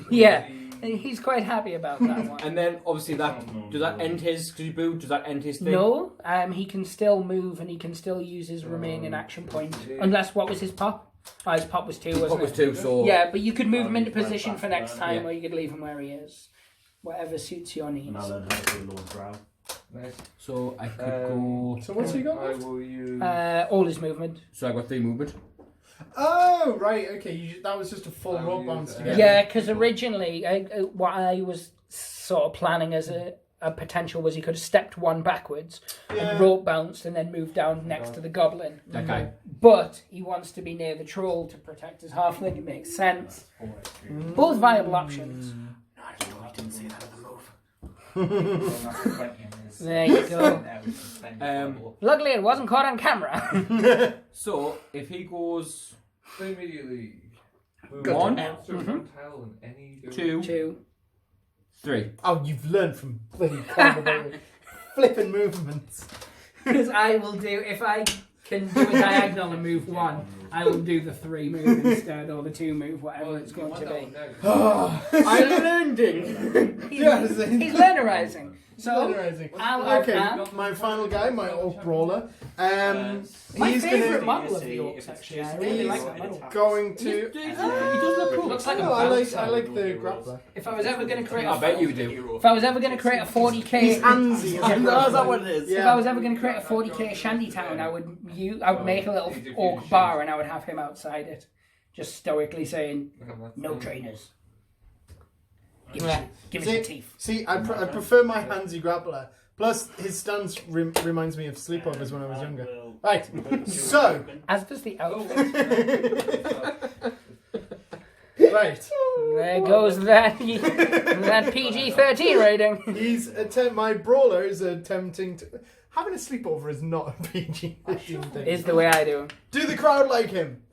Yeah. He's quite happy about that one. And then, obviously, does that end his, does that end his thing? No, he can still move and he can still use his remaining action point. Unless, what was his pop? Oh, his pop was 2, wasn't What was it? 2, so... Yeah, but you could move him into position for next time, Yeah. or you could leave him where he is. Whatever suits your needs. And I learned how to do Lord Brow. Nice. So I could go... So what's he got I left? will use. All his movement. So I got 3 movement. Oh, right, okay. That was just a full I'll roll use, bounce uh, together. Yeah, because originally, what I was sort of planning as a a potential was he could have stepped one backwards Yeah. and rope bounced and then moved down next to the goblin. Okay. But he wants to be near the troll to protect his halfling. It makes sense. Both viable options. There you go. Luckily, it wasn't caught on camera. So if he goes Immediately. one, two, 2. 3. Oh, you've learned from bloody Corbett flipping movements. Because I will do, if I can do a diagonal and move 1, I will do the 3 move instead, or the 2 move, whatever it's going to be. I'm learning. He's learnerizing. So, I'll Okay, have my final guy, my orc brawler. my He's favourite gonna, model of the orcs, actually. I really like that model. going to. He does look cool. Looks like a No, I bouncer. like the grappler. If I was ever going to create I bet you do. If I was ever going to create a 40k... He's handsy. Is that what it is? If I was ever going to create a 40k shantytown, I would make a little orc bar and I would have him outside it, just stoically saying, "No trainers. Give us your teeth." See, I prefer my handsy grappler. Plus, his stance reminds me of sleepovers when I was younger. Right, so... As does the outfit. Right. There goes that PG-13 rating. My brawler is attempting to... Having a sleepover is not a PG-13 thing. Is the way I do. Do the crowd like him?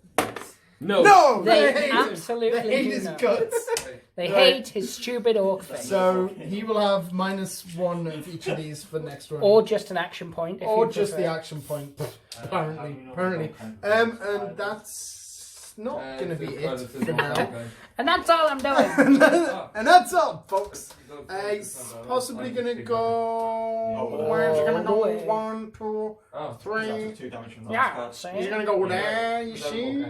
No. No! They hate absolutely him. They hate do his not. guts. They Right. hate his stupid orc face. So he will have -1 of each of these for next round. Or just an action point. If Or you just the prefer. action point. Apparently. And that's not going to be it for now. And that's all I'm doing. And that's all, folks. He's possibly going to go... Where's he going to go? 1, 2, 3. Yeah, He's see? going to go there, you see?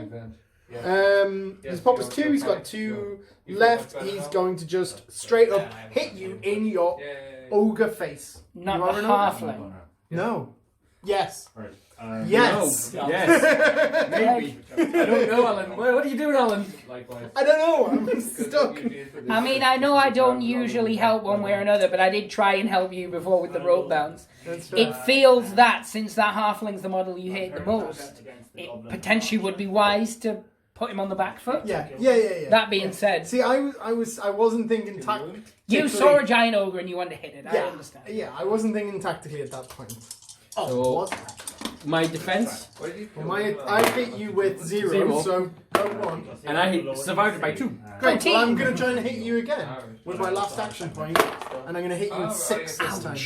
His pop is 2, he's got 2 left. He's going to just straight up hit you in your ogre face. Not You are the an ogre? halfling. No. Yes. Right. Yes. No. Yes. Maybe. I don't know, Alan. What are you doing, Alan? I don't know. I'm stuck. I mean, I know I don't usually help one way or another, but I did try and help you before with the rope bounce. That's It feels that, since that halfling's the model you hate the most, it potentially would be wise to put him on the back foot. Yeah. That being said, See, I wasn't thinking tactically. you saw a giant ogre and you wanted to hit it. I understand. Yeah, I wasn't thinking tactically at that point. So- was I? My defense, Well, I hit you with 0, so go on. and I survived by 2. Great. Well, I'm going to try and hit you again with my last action point, and I'm going to hit you with 6 this time.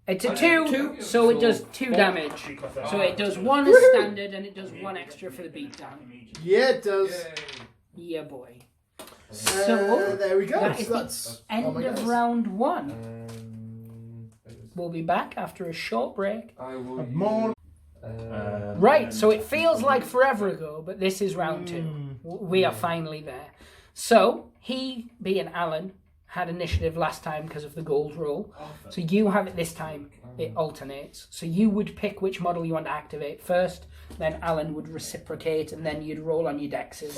It's a 2, so it does 2 damage. So it does 1 as standard and it does 1 extra for the beatdown. Yeah, it does. Yeah, boy. So, there we go. that is So the that's end oh my of gosh. round 1. We'll be back after a short break. More. Right, so it feels like forever ago, but this is round 2. We are finally there. So, he, being Alan, had initiative last time because of the gold roll. So you have it this time. It alternates. So you would pick which model you want to activate first, then Alan would reciprocate, and then you'd roll on your dexes.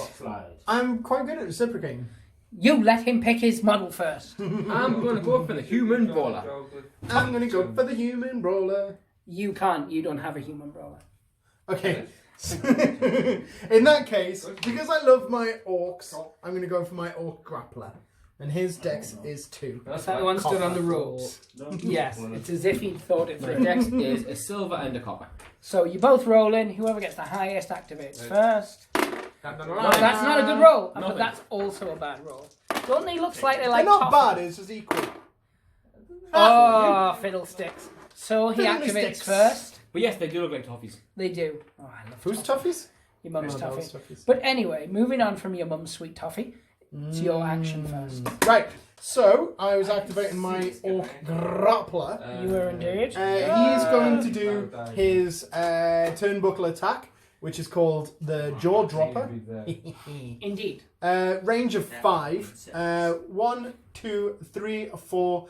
I'm quite good at reciprocating. You let him pick his model first. I'm going to go for the human brawler. I'm going to go for the human brawler. You can't. You don't have a human brawler. Okay. In that case, because I love my orcs, I'm going to go for my orc grappler. And his dex is 2. Is that the one stood on the ropes? Yes, it's as if he'd thought it through. Dex is a silver and a copper. So you both roll in. Whoever gets the highest activates first. No, that's not a good roll. But that's also a bad roll. Don't they look slightly like They're not toffee? bad, it's just equal. Oh, fiddlesticks. So he activates Fiddlesticks. first. But yes, they do look like toffees. They do. Oh, I love Who's toughies? your mum's No, that was toffee. toffees. But anyway, moving on from your mum's sweet toffee to your action first. Right, so I was activating my orc grappler. You were indeed. He's going to do his turnbuckle attack, which is called the jaw dropper. Indeed. Range of 5. 1, 2, 3, 4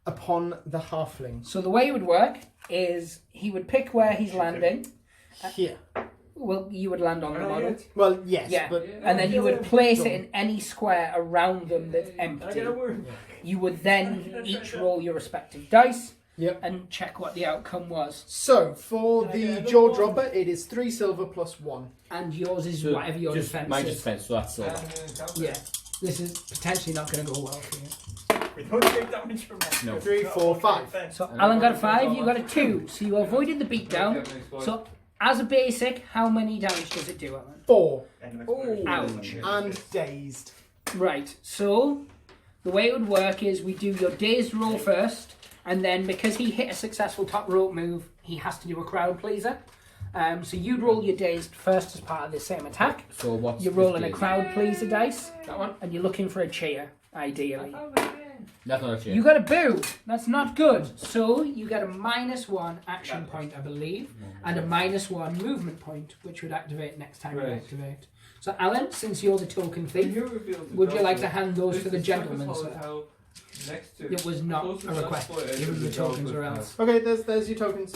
upon the halfling. So the way it would work is he would pick where he's landing. Here. Well, you would land on the model. Well, yes, Yeah, but and then you would place it in any square around them that's empty. You would then each roll your respective dice and check what the outcome was. So, for the jaw dropper, it is 3 silver plus 1. And yours is So whatever your defense my is. defense, so that's silver. Yeah. This is potentially not going to go well for you. We don't take damage from that. No. 3, 4, 5. So Alan got a 5, you got a 2. So you avoided the beatdown. So as a basic, how many damage does it do, Alan? 4. Ouch. And dazed. Right, so the way it would work is we do your dazed roll first, and then because he hit a successful top rope move, he has to do a crowd pleaser. So you'd roll your dazed first as part of the same attack. So what's You're this rolling a dazed? crowd pleaser dice, That one? and you're looking for a cheer, ideally. That's not a cheer. You got a boo. That's not good. So you get a -1 action point, I believe, and a -1 movement point, which would activate next time you activate. So Alan, since you're the token thief, would you like to hand those to the gentleman, sir? It was not a request. Give him the tokens or else. Okay, there's your tokens.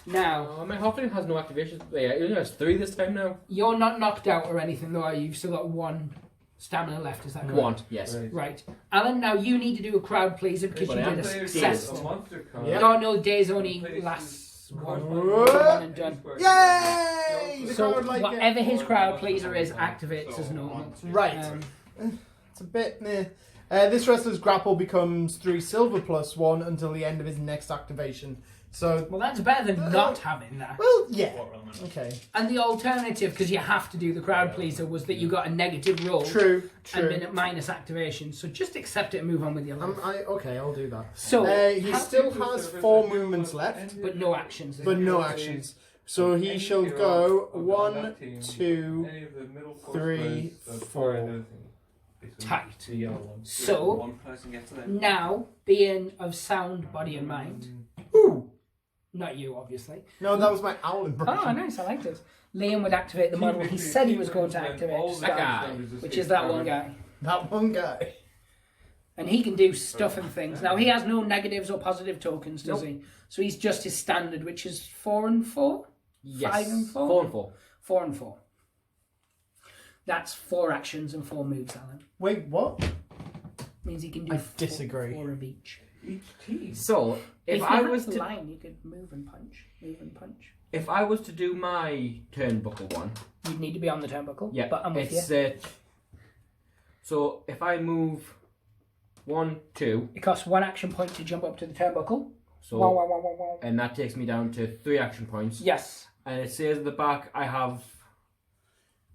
Now, Oh, my Halfling has no activation. Yeah, it only has 3 this time now. you're not knocked out or anything, though, are you? You've still got 1 stamina left, is that correct? 1, yes. Right. Alan, now you need to do a crowd pleaser because But you I did a am success. Yeah. No, days only lasts one and done. Yay! The So crowd like it. whatever his crowd pleaser is activates as normal. Right. Um, It's a bit meh. This wrestler's grapple becomes 3 silver plus 1 until the end of his next activation. So, well, that's better than not having that. well, yeah. Okay. And the alternative, because you have to do the crowd pleaser, was that you got a negative roll True. and been at minus activation. So just accept it and move on with your life. Okay, I'll do that. So, He still has 4 movements left, but no actions. but no actions. So he shall go 1, 2, 3, 4. Tight. One So, person gets to them. now, being of sound body and mind, Ooh! not you, obviously. No, that was my owl impression. Oh, nice, I liked it. Liam would activate the model he said he was going to activate to That start, guy. which is that one guy. That one guy. And he can do stuff and things. Now, he has no negatives or positive tokens, does he? So he's just his standard, which is 4 and 4? Yes. 5 and 4? 4 and 4. 4 and 4. That's 4 actions and 4 moves, Alan. Wait, what? Means he can do I disagree. 4 of each. So, If if you I had was the to line, you could move and punch. Move and punch. if I was to do my turnbuckle one, You'd need to be on the turnbuckle. yeah, But I'm with it's you. so if I move 1, 2, It costs 1 action point to jump up to the turnbuckle. so Wow, wow, wow, wow, wow. and that takes me down to 3 action points. Yes. And it says at the back I have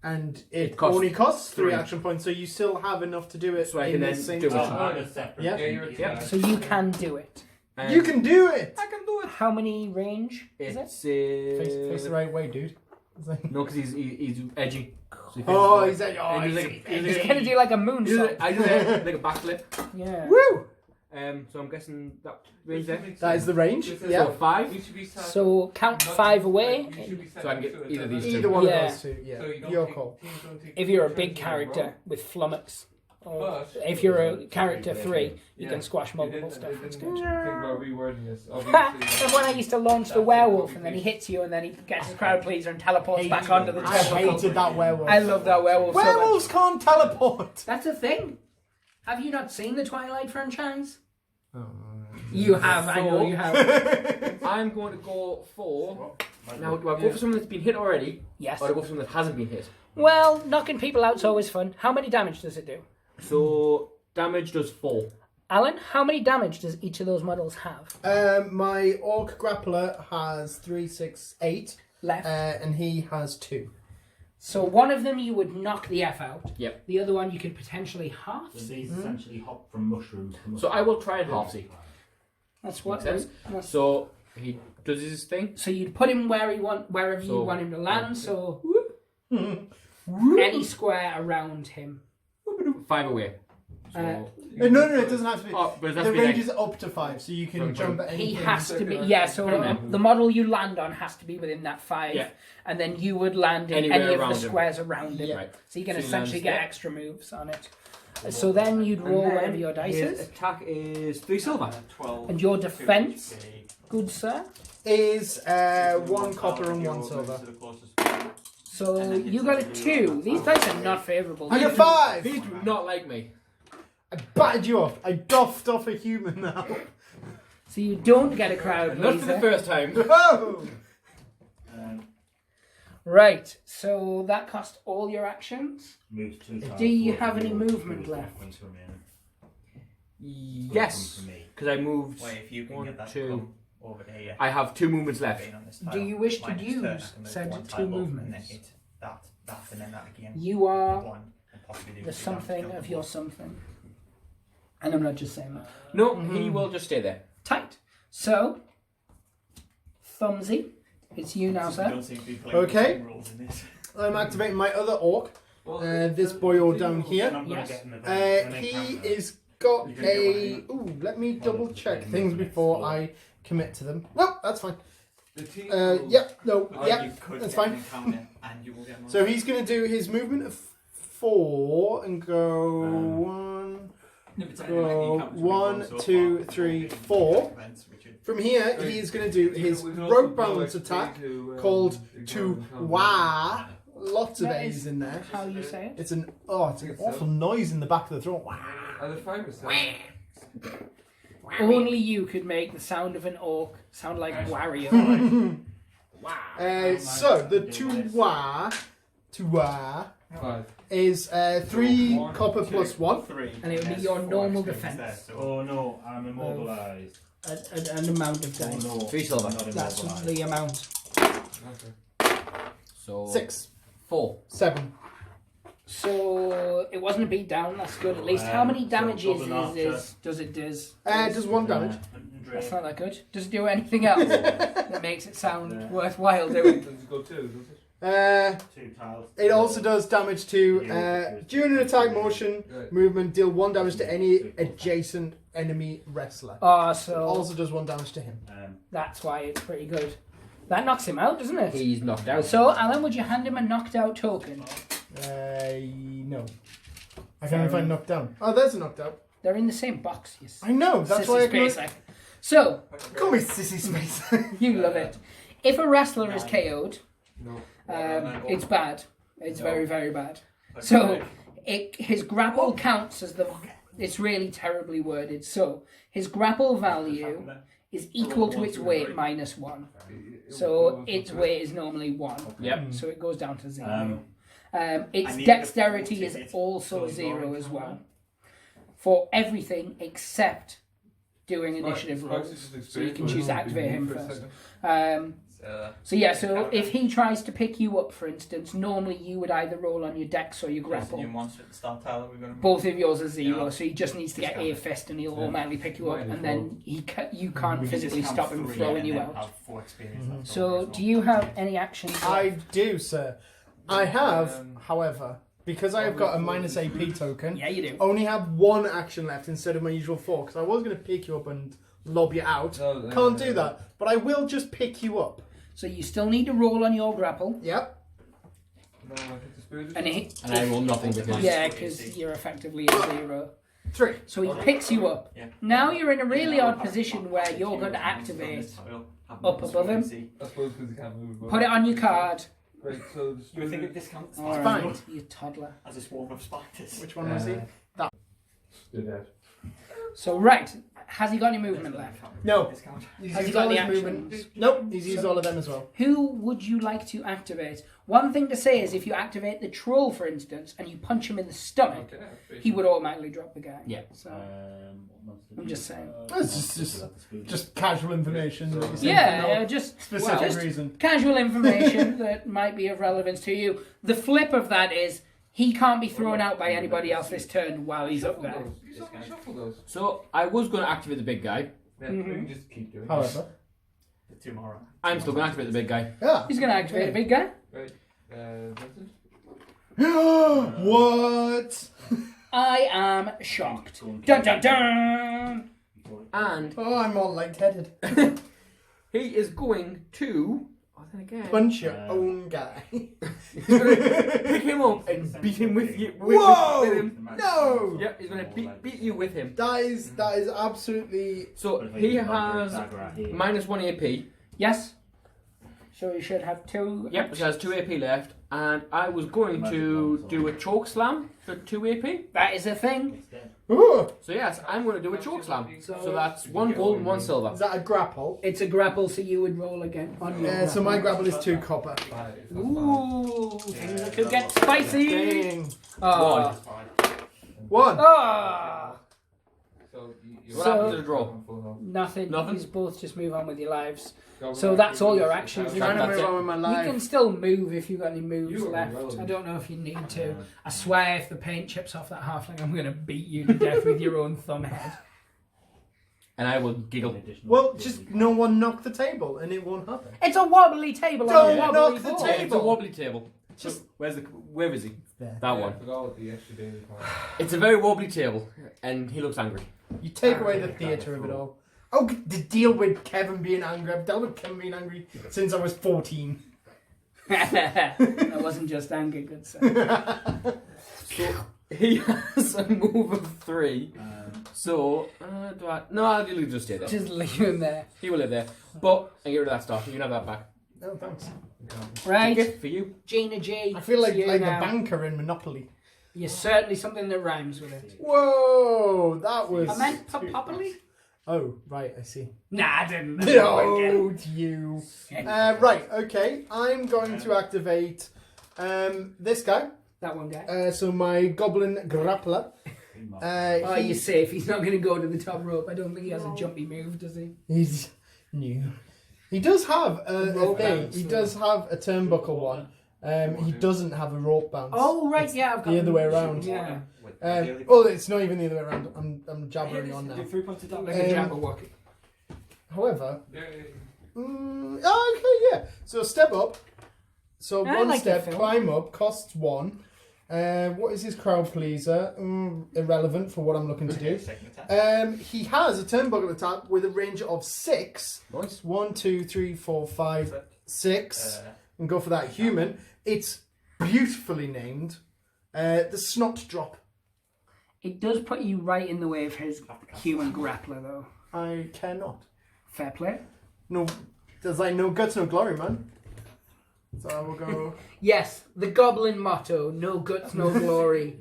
And it costs only costs 3 3. action points, so you still have enough to do it So I in can the then same do it. time. Yeah. yeah. So you can do it. And You can do it! I can do it. How many range is It it? says Face the right way, dude. It's like- no, because he's edgy. So he Oh, faces he's like, oh, and he's He's going to do like a I moonsault. do it like a backflip. Yeah. Woo! So I'm guessing that range there. That is the range. So Yeah. 5. So count 5 away. So I can get either of these two. Either one Yeah. of those two. Yeah. Your call. If you're a big character with flummox, or if you're a character 3, you can squash multiple stuff. It's good. And when I used to launch the werewolf, and then he hits you, and then he gets his crowd pleaser and teleports back onto the I table. hated that werewolf. I love that werewolf so much. Werewolves can't teleport! That's a thing. Have you not seen the Twilight franchise? You have, I know you have. I'm going to go for. Now, do I go for something that's been hit already? Yes. Or do I go for something that hasn't been hit? Well, knocking people out's always fun. How many damage does it do? So, damage does 4. Alan, how many damage does each of those models have? My Orc Grappler has 3, 6, 8. Left. And he has 2. So one of them you would knock the F out. Yep. The other one you could potentially half. So these essentially hop from mushrooms to mushrooms. So I will try and half-see. That's what. Makes sense. that's- So, he does his thing. So you'd put him wherever you So- want him to land. So any square around him. 5 away. So, No, it doesn't have to be. Oh, but it has The to be range like- is up to 5, so you can From- jump at He anything. has to be, yeah, so the model you land on has to be within that 5, Yeah. and then you would land in Anywhere any of around the him. squares around it. Yeah. Right. So you can So he essentially lands get there. extra moves on it. So then you'd roll And then whatever your dice his is. attack is 3 silver. 12. And your defense, good sir. Is 1 copper and 1 silver. So you got a 2. These dice are not favourable. I got 5! These do not like me. I battered you off. I doffed off a human now. So you don't get a crowd Not for the pleaser. first time. Oh! Right, so that cost all your actions. Move 2 tiles Do you forward, have any you movement lose left? points from him. Yes, From me. because I moved Wait, if you can 1, get that 2. come over here. I have 2 movements left. being on this Do tile, you wish to minus use turn, I can move said one 2 tile up movements? And then hit that, and then that again. You are One, and possibly do the 2 damage something to of the your boss. something. And I'm not just saying that. No, he will just stay there. Tight. So, Thumbsy, it's you now, We sir. don't seem to be playing the Okay. same rules in this. I'm activating my other orc. This boyo down I'm here. not gonna Yes. get in the van. When they He counter. is got You can do a... it. Ooh, let me double check Yeah, things yeah. before I commit to them. No, that's fine. The team Yep, no, Or yep, you could that's get fine. an encounter and you will get more. So he's going to do his movement of 4 and go 1, go 1, 2, 3, 4. From here, he is going to do his rope balance attack called to wah. Lots of That A's is in there. How you say it? It's an awful noise in the back of the throat. Wah. Are the 5%? Only you could make the sound of an orc sound like Wario. So the to wah 5. is 3 copper plus 1. 3. And it would be your normal defense. Oh no, I'm immobilized. An amount of Oh dice. no, 3 silver. I'm not That's immobilized. the amount. Okay. So 6, 4. 7. So it wasn't a beat down. That's good. At least how many So damages double archer. does it does? Does 1 damage. That's not that good. Does it do anything else that makes it sound worthwhile doing? Does it go 2, does it? 2 tiles. It also does damage to during an attack motion Right. movement. Deal 1 damage to any adjacent enemy wrestler. Oh, It so also does 1 damage to him. that's why it's pretty good. That knocks him out, doesn't it? He's knocked out. So, Alan, would you hand him a knocked out token? No. I can't even find knocked down. Oh, there's a knocked out. They're in the same box. You I know. That's sissy why I can. space. So, Call me sissy space. you love it. If a wrestler is KO'd, No. it's bad. It's very, very bad. So, his grapple counts as the... It's really terribly worded. So, his grapple value is equal to its weight minus 1. So, its weight is normally 1. Yep. So, it goes down to 0. I Its need dexterity the is 40 also hit. 0 as well. For everything except doing initiative Right, rolls. So you can choose to activate him first. So So if he tries to pick you up, for instance, normally you would either roll on your dex or your There's a grapple. new monster at the start tile that we're going to Both of yours are 0, Yeah. so he just needs to get Discount a it. fist and he'll automatically pick you up, Minus and then you can't We can physically discount stop him 3 throwing and you then out. have 4 experience left So over as do well. you have any actions? I do, sir. I have, however, because I have got a minus AP token, Yeah, you do. only have 1 action left instead of my usual 4. Because I was going to pick you up and lob you out. No, Can't do that. But I will just pick you up. So you still need to roll on your grapple, Yep. No, I think the spirit is. and And I roll nothing because... yeah, because you're effectively a 0. 3. So he picks you up. Yeah. Now you're in a really odd position where you're going to activate up above him. I suppose because he can't move. Put it on your card. Right, so the You were thinking spirit discount All fine. right, you toddler. as a swarm of spiders. Which one was he? You're dead. So right, has he got any movement left? No. Discount. He's Has he used got all the his actions? movement. Nope, he's used all of them as well. Who would you like to activate? One thing to say is if you activate the troll, for instance, and you punch him in the stomach, Okay. he would automatically drop the guy. Yeah. So I'm just saying. That's just casual information. That you're saying Yeah, for no just specific just reason. casual information that might be of relevance to you. The flip of that is he can't be thrown out by anybody else this turn while he's up there. Shuffle those. So I was going to activate the big guy. Yeah, we can just keep doing it. However. The tomorrow. I'm still going to activate the big guy. Yeah. He's going to activate a big guy. Right. Vincent? What? I am shocked. Dun dun dun! And Oh, I'm all lightheaded. he is going to... Oh, then again... Punch your own guy. He's going to pick him up and beat him with you. Whoa! With him. No! Yep, he's going to beat you with him. That is absolutely. So he has -1 AP. Yes? So you should have 2. Yep, she has 2 AP left, and I was going to do a choke slam for 2 AP. That is a thing. Ooh, So yes, I'm going to do a choke slam. So that's 1 gold and 1 silver. is that a grapple? It's a grapple, so you would roll again on your Yeah, so my grapple is 2 copper. Ooh, things could get spicy. Dang. Oh. 1. Oh. So What happened to the draw? Nothing. Nothing? You both just move on with your lives. So that's all your actions. Trying to move on with my You life. can still move if you've got any moves You are left. irrelevant. I don't know if you need to. I swear if the paint chips off that halfling, I'm going to beat you to death with your own thumb head. And I will giggle. Well, just no one knock the table and it won't happen. It's a wobbly table on Don't a wobbly knock the board. table. It's a wobbly table. Just- Where is he? There. That one. I forgot what the extra daily part. It's a very wobbly table, and he looks angry. You take away the theatre of it all. Oh, to deal with Kevin being angry. I've dealt with Kevin being angry since I was 14. That wasn't just anger, good sir. So he has a move of 3. So no, I'll just stay there. Just leave him there. He will live there. But I get rid of that stuff. You can have that back. No, thanks. Right, Gift for you. Gina G. I feel like you the now. banker in Monopoly. You're certainly something that rhymes with it. Whoa, that was... I meant Popopoly? Oh, right, I see. Nah, I didn't. No, you. Right, okay. I'm going to activate this guy. That one guy. So my goblin grappler. Oh, you're safe. He's not going to go to the top rope. I don't think he has a jumpy move, does he? He's new. He does have a Rope thing. bounce, He though. does have a turnbuckle one. He doesn't have a rope bounce. Oh, right, It's yeah, I've got the other way around. Yeah. Well, it's not even the other way around. I'm jabbering on now. Like a Jabberwocky. However, okay, yeah. So step up. So I one like step, that film. climb up, costs 1. What is his crowd pleaser? Irrelevant for what I'm looking to do. He has a turnbuckle attack with a range of 6. Nice. 1, 2, 3, 4, 5, 6. And go for that human. It's beautifully named. The Snot Drop. It does put you right in the way of his human grappler, though. I cannot. Fair play. No, there's like no guts, no glory, man. So I will go. Yes, the goblin motto, no guts, no glory.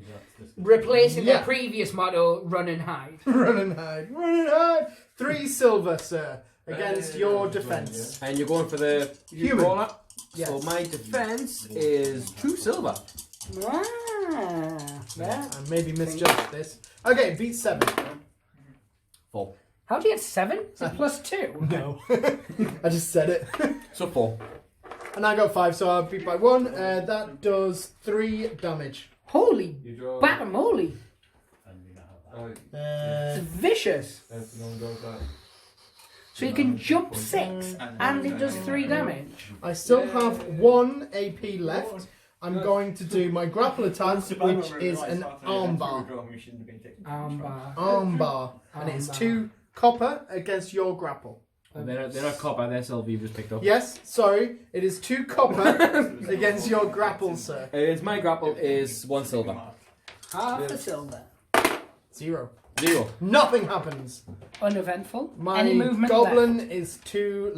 Replacing Yeah. the previous motto, run and hide. Run and hide. Run and hide. 3 silver, sir, against your defense. And you're going for the Human. roller. Yes. So my defense is 2 silver. Yeah. I maybe misjudged this. Okay, beat 7. 4. How'd you get 7? Is it plus 2? No. I just said it. So 4. And I got 5, so I beat by 1. That does 3 damage. Holy You draw. batamoly. Oh, It's vicious. that's the one goes that. So you can jump 6 and it does 3 damage. I still have 1 AP left. I'm going to do my grapple attack, which is an armbar. Armbar. Armbar. And it's 2 copper against your grapple. They're not copper, they're silver you've just picked up. Yes, sorry. It is 2 copper against your grapple, sir. My grapple is 1 silver. Half a silver. 0. 0. Nothing happens. Uneventful. My Any movement goblin left? is too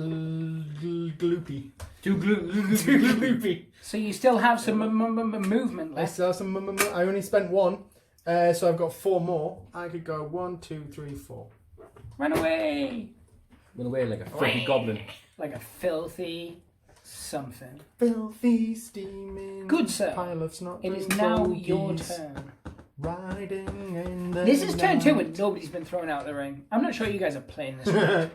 gloopy. Too Gloopy. So you still have some movement I left. still have some. I only spent 1, so I've got 4 more. I could go 1, 2, 3, 4. Run away! Went away like a filthy goblin. Like a filthy something. Filthy, steaming. Good, sir. Pile of snot. It is now your turn. Riding in the This is turn 2 night. and nobody's been thrown out of the ring. I'm not sure you guys are playing this right.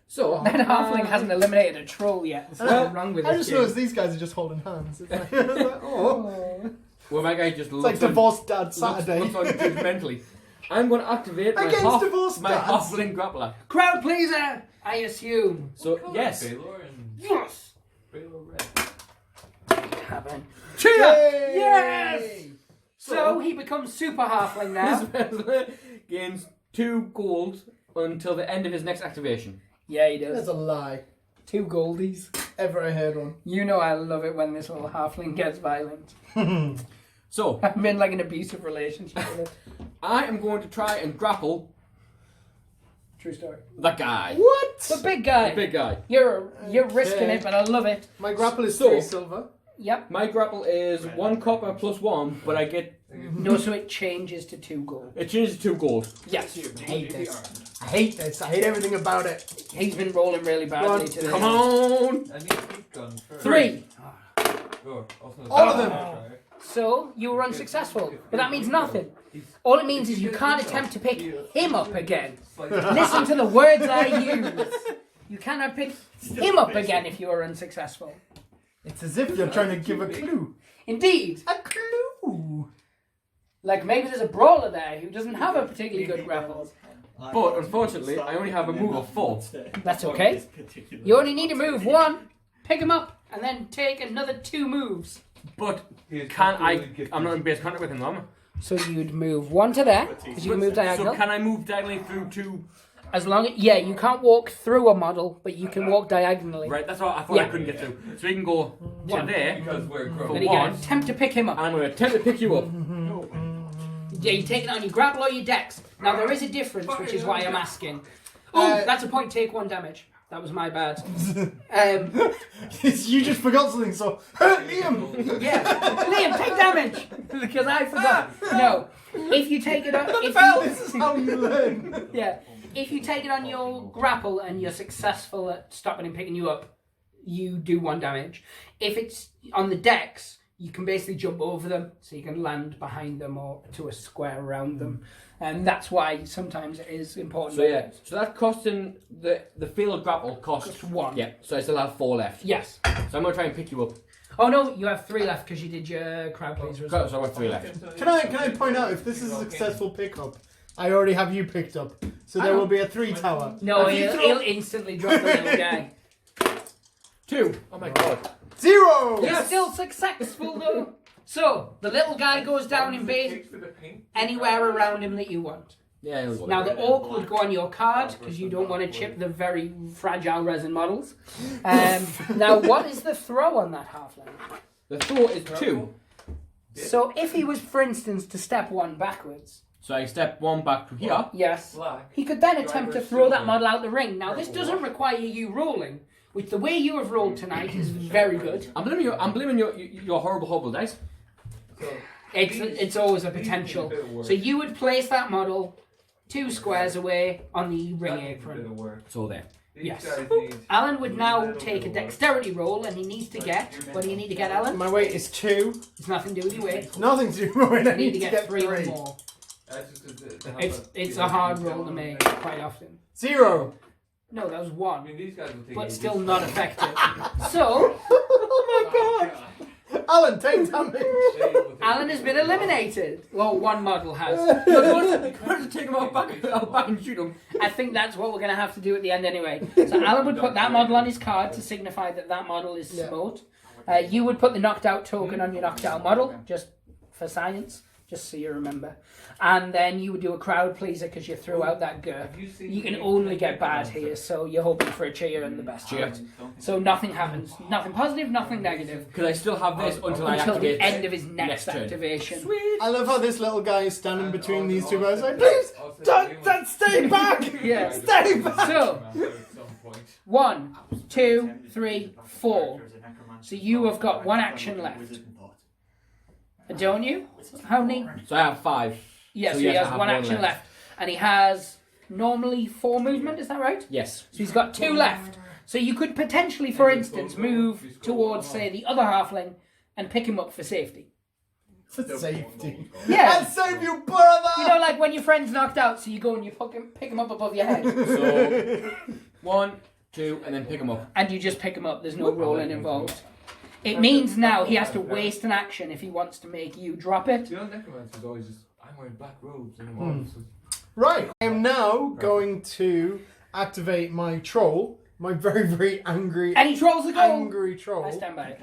So, That halfling hasn't eliminated a troll yet. There's nothing wrong with I this just game. noticed these guys are just holding hands. It's like, oh. well, my guy just It's looks like divorced dad Saturday. Looks on judgmentally. I'm going to activate my, Against divorced my dads. halfling grappler. Crowd pleaser, I assume. So, yes. Baylor and Yes. Baylor Red. Happen. Yay! Yes! So he becomes super halfling now. Gains 2 gold until the end of his next activation. Yeah, he That's does. a lie. 2 goldies. Ever I heard one. You know I love it when this little halfling gets violent. So, I'm in like an abusive relationship with it. I am going to try and grapple True story. That guy. What? The big guy. The big guy. You're risking it, but I love it. My grapple is So- 3 silver. Yep. My grapple is 1 copper plus 1, but I get... No, so it changes to 2 gold. It changes to 2 gold. Yes. I hate this. I hate this. I hate everything about it. He's been rolling really badly today. Come on! I need a heat gun first. 3. All of them. So you were unsuccessful, but that means nothing. All it means is you can't attempt to pick him up again. Listen to the words I use. You cannot pick him up again if you are unsuccessful. It's as if you're trying to give a clue. Indeed. A clue. Like maybe there's a brawler there who doesn't have a particularly good grapple. But unfortunately, I only have a move of 4. That's okay. You only need to move 1, pick him up, and then take another 2 moves. But I'm not in base contact with him, am I? So you'd move 1 to there, because you can move diagonal. So can I move diagonally through to... As long as, yeah, you can't walk through a model, but you can walk diagonally. Right, that's what I thought I couldn't get through. So we can go to there Because we're for grown. Then you can 1, attempt to pick him and up. I'm going to attempt to pick you up. Yeah, you take it on your grapple or your dex. Now there is a difference, which is why I'm asking. Oh, that's a point. Take 1 damage. That was my bad. You just forgot something, so Liam. Yeah, Liam, take damage because I forgot. No, if you take it on, This is how you learn. yeah, if you take it on your grapple and you're successful at stopping and picking you up, you do 1 damage. If it's on the dex, you can basically jump over them, so you can land behind them or to a square around them, and that's why sometimes it is important. So yeah, so that costing the field grapple costs Just 1. Yeah, so I still have 4 left. Yes. So I'm going to try and pick you up. Oh no, you have 3 left because you did your crowd pleaser as So well. I have 3 left. Can I point out, if this is a successful pickup, I already have you picked up, so there will be a 3 tower. No, If you he'll instantly drop the little guy. 2. Oh my god. 0. You're still successful though. So the little guy goes down in base anywhere around him that you want. Yeah, he'll go Now there. the orc would go on your card because you don't want to chip the very fragile resin models. Now what is the throw on that halfling? The throw is 2. So if he was, for instance, to step 1 backwards, So I step 1 back to here. yes, he could then attempt to throw that model out the ring. Now this doesn't require you rolling, which the way you have rolled tonight is very good. I'm blaming your horrible dice. It's always a potential. So you would place that model 2 squares away on the ring apron. So there. Yes. Alan would now take a dexterity roll, and he needs to get. What do you need to get, Alan? My weight is 2. It's nothing to do with your weight. Nothing to do with it. I You need to get 3 or 3. more. It's a hard roll to make quite often. 0. No, that was 1, these guys will take but ages. still not effective. So Oh my god. Alan, take damage. Alan has been eliminated. Well, 1 model has. Take him out back and shoot him. I think that's what we're going to have to do at the end anyway. So Alan would put that model on his card to signify that that model is smote. You would put the knocked out token on your knocked out model, just for science, just so you remember. And then you would do a crowd pleaser because you threw out that GURP. You can only get bad here, so you're hoping for a cheer and the best cheer. So nothing happens. Nothing positive, nothing negative. Because I still have this until I Until activate the end of his next turn. activation. I love how this little guy is standing between these 2 guys like, please, don't stay back. Yeah. Stay back. So, 1, 2, 3, 4. So you have got 1 action left. Don't you? How many? So I have 5. Yes, So so yes, he I has have 1 one action left. left. And he has normally 4 movement, is that right? Yes. So he's got 2 left. So you could potentially, for instance, move towards, say, the other halfling and pick him up for safety. For safety. Yeah. I'll save you, brother. You know, like when your friend's knocked out, so you go and you pick him up above your head. So 1, 2, and then pick him up. And you just pick him up, there's no rolling involved. It means now he has to waste an action if he wants to make you drop it. The old necromancer's always just, I'm wearing black robes and I'm all Right. I am now going to activate my troll. My very, very angry, And he trolls the goal. angry troll. I stand by.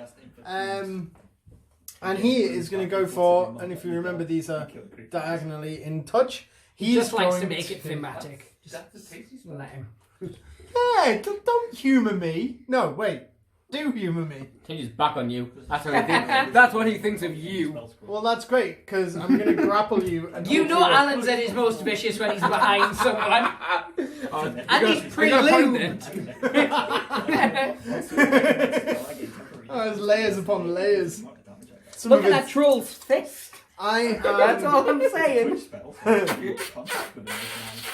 And he is going to go for, and if you remember, these are diagonally in touch. He just likes to going make it thematic. Just That's the tasty let him. Yeah, don't humour me. No, wait. do humour me. He's back on you. That's how he thinks. That's what he thinks of you. Well, that's great, because I'm going to grapple you. And You know hopefully- Alan's at his most vicious when he's behind someone. Oh, And he's prelude. Oh, there's layers upon layers. Some Look of at that it's- troll's fist. I That's am... all I'm saying.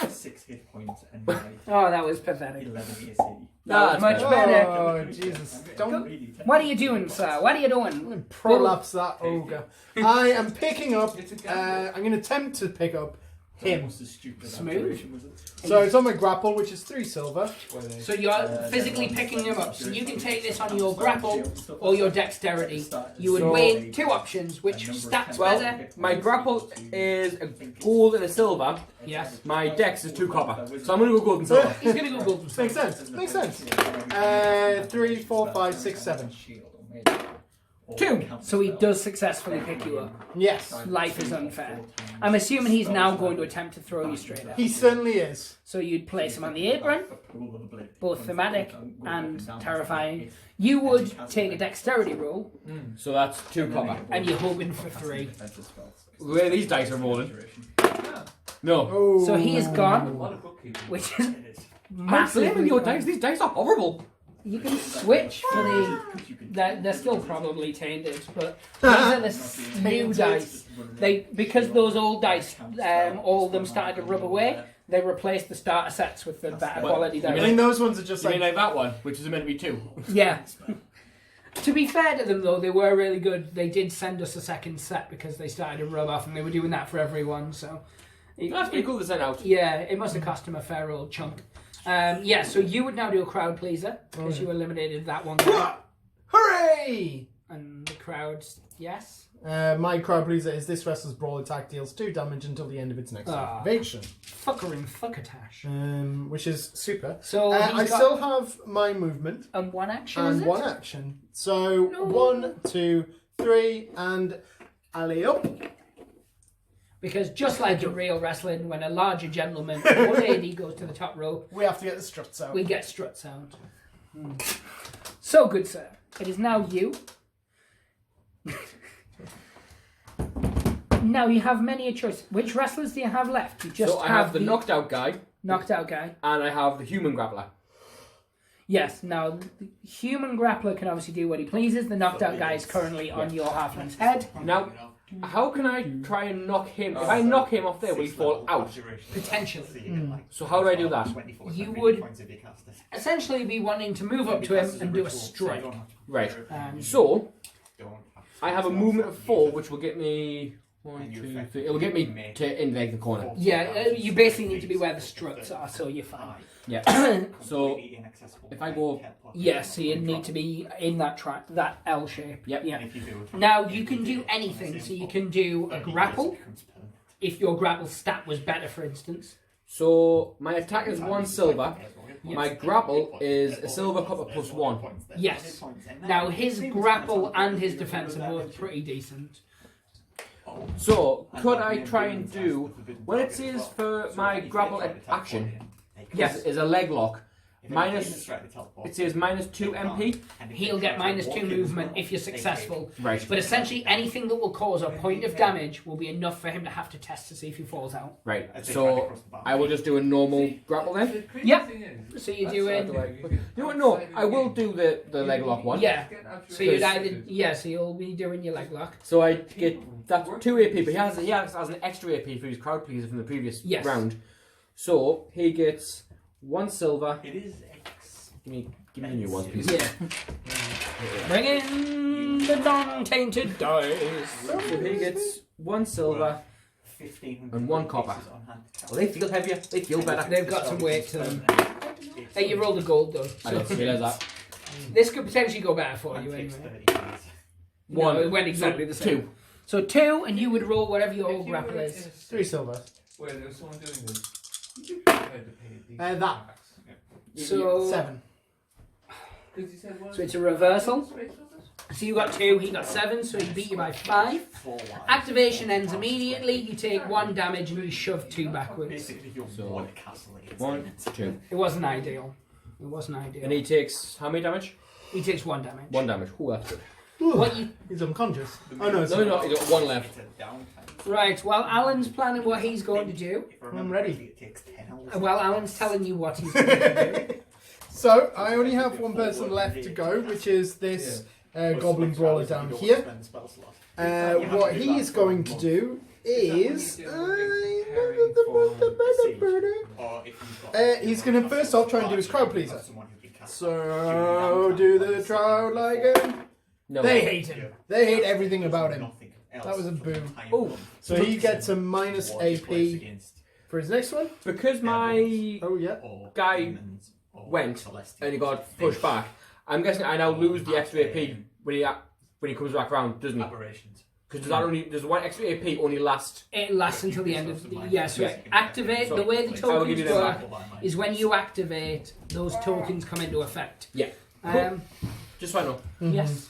6 hit points and like Oh, that was pathetic. 11 AC. That was much better. Oh, Jesus. Don't What are you doing, sir? What are you doing? prolapse that ogre. I am picking up... I'm going to attempt to pick up him. Smooth. So it's on my grapple, which is 3 silver. So you're physically picking him up. So you can take this on your grapple or your dexterity. You would weigh 2 options. Which stacks better? My grapple is a gold and a silver. Yes. My dex is 2 copper. So I'm going to go gold and silver. He's going to go gold. Makes sense. Makes sense. 3, 4, 5, 6, 7. 2. So he does successfully pick you up. Yes. Life is unfair. I'm assuming he's now going to attempt to throw you straight up. He certainly is. So you'd place him on the apron, both thematic and terrifying. You would take a dexterity roll, So that's 2 copper. and you're hoping for 3. The way these dice are rolling. No. Oh. So he is gone, A lot of bookkeeping. which is I'm massively. blaming your dice. These dice are horrible. You can switch for the. They're still probably tainted, but these are the new dice. Because those old dice, all of them started to rub away. They replaced the starter sets with the better quality I dice. mean, those ones are just You like... mean like that one, which is meant to be 2. Yeah. To be fair to them, though, they were really good. They did send us a second set because they started to rub off, and they were doing that for everyone. So That's pretty cool to send out. Yeah, it must have cost him a fair old chunk. Yeah, so you would now do a crowd pleaser because you eliminated that one guy. Hooray! And the crowd's yes. My crowd pleaser is this wrestler's brawl attack deals 2 damage until the end of its next activation. Fucker and fuckatash. Which is super. So I still have my movement and 1 action. and is it? 1 action. So No. 1, 2, 3, and alley up. Because just like in real wrestling, when a larger gentleman or lady goes to the top rope, We have to get the struts out. we get strut sound. So good, sir. It is now you. Now you have many a choice. Which wrestlers do you have left? You just So I have the knocked out guy, knocked out guy. and I have the human grappler. Yes. Now the human grappler can obviously do what he pleases. The knocked out guy is currently on your halfling's head. Now, how can I try and knock him? If I knock him off there, will he fall out? Potentially. So how do I do that? You would essentially be wanting to move up to him and do a strike. Right. Um, So, I have a movement of 4, which will get me 1, 2, 3. It will get me to in like the corner. Yeah, you basically need to be where the struts are, so you're fine. Yeah. So if I go, Yes, so you need to be in that that L shape. Yep. Yeah. Now you can do anything. So you can do a grapple if your grapple stat was better, for instance. so my attack is 1 silver. My grapple is a silver copper plus 1. Yes. Now his grapple and his defense are both pretty decent. So could I try and do when it says for my grapple action? Yes. Is a leg lock. Minus, it says minus 2 MP. He'll get minus 2 movement if you're successful. Right. But essentially anything that will cause a point of damage will be enough for him to have to test to see if he falls out. Right. So I will just do a normal grapple then. Yeah. So you're doing... You know what? No, I will do the leg lock one. Yeah. So you'd either... Yeah, so you'll be doing your leg lock. So I get that 2 AP, but he has an extra AP for his crowd pleaser from the previous Yes. round. So he gets 1 silver. It is Give me the new ones, please. Yeah. Bring in the non-tainted dice. So he gets 1 silver. 1500 And 1 copper. Well, they feel heavier. They feel better. They've got some weight to them. Hey, you rolled a gold though. I So didn't realise that. this could potentially go better for you anyway. 1. No, it went exactly the same. 2. So 2, and you would roll whatever your old grapple is. 3 silver. Wait, there was someone doing this. Did you prepare to pay these That. tax? So 7. Because you said one. So it's a reversal. So you got 2, he got 7, so he beat you by 5. Activation ends immediately. You take 1 damage and you shove 2 backwards. So 1, 2. It wasn't ideal. It wasn't ideal. And he takes how many damage? He takes 1 damage. 1 damage. Ooh, that's good. What you... He's unconscious. Oh no, No, no, he's got 1 left. Right, well, Alan's planning what he's going to do. I'm ready. It takes 10 hours. Well, Alan's telling you what he's going to do. So I only have one person left to go, which is this Goblin Brawler down here. What he is going to do is he's going to first off try and do his crowd pleaser. So do the crowd like him. No, They hate him. They hate everything about him. That was a boo. Oh, So he gets a minus AP for his next one. because my Oh yeah. guy went and he got pushed back, I'm guessing I now lose the extra AP when he comes back around, doesn't he? Because does 1 extra AP only last? It lasts until the end of the... Yeah, so activate... The way the I will give tokens you that work back. is when you activate, those tokens come into effect. Yeah. Just so I know. Yes.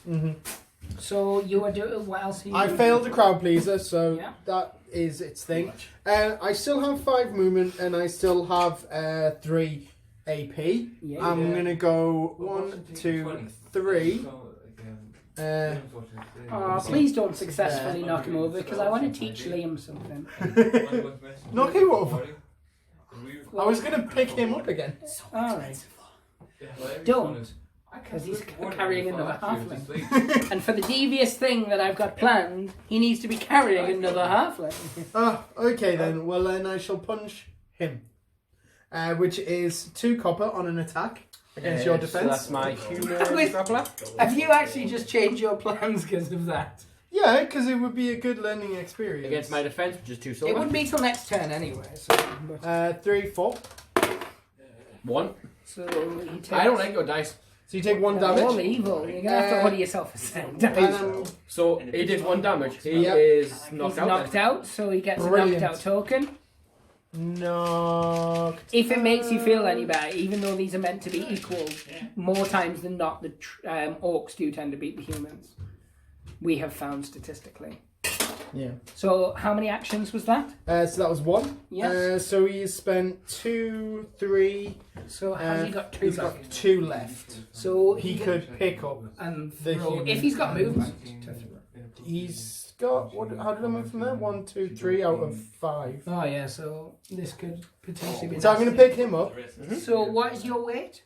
So you are doing... What else are you I doing? failed the crowd pleaser, so Yeah. that is its thing. I still have 5 movement and I still have 3 AP. Yeah. I'm gonna go 1, 2, 3. Please don't successfully knock him over, because I want to teach Liam something. Knock him over. I was gonna pick him up again. Alright. Don't. Because he's carrying another halfling. And for the devious thing that I've got planned, he needs to be carrying another halfling. Okay then. Well then I shall punch him. Which is 2 copper on an attack against your So defense. that's my human Wait. grappler. Have you actually just changed your plans because of that? Yeah, because it would be a good learning experience. Against my defense, which is 2 It silver. wouldn't be till next turn anyway. So, but, 3, 4. 1. so he takes... I don't like your dice. So you take 1 All damage. evil. You're going to have to order yourself a set. And, So he did 1 damage. He Yep. is He's knocked out. knocked out, so he gets Brilliant. a knocked out token. knocked. If it makes you feel any better, even though these are meant to be equal, more times than not, the orcs do tend to beat the humans. We have found statistically. Yeah. So how many actions was that? So that was 1. Yes. So he's spent 2, 3. So has he got 2 He's left? got 2 left. So He could pick up. and the throw, human. if he's got movement. He's got what? How did I move from there? 1, 2, 3 out of 5. Oh yeah, so this could potentially be. So I'm going to pick him up. So what is your weight?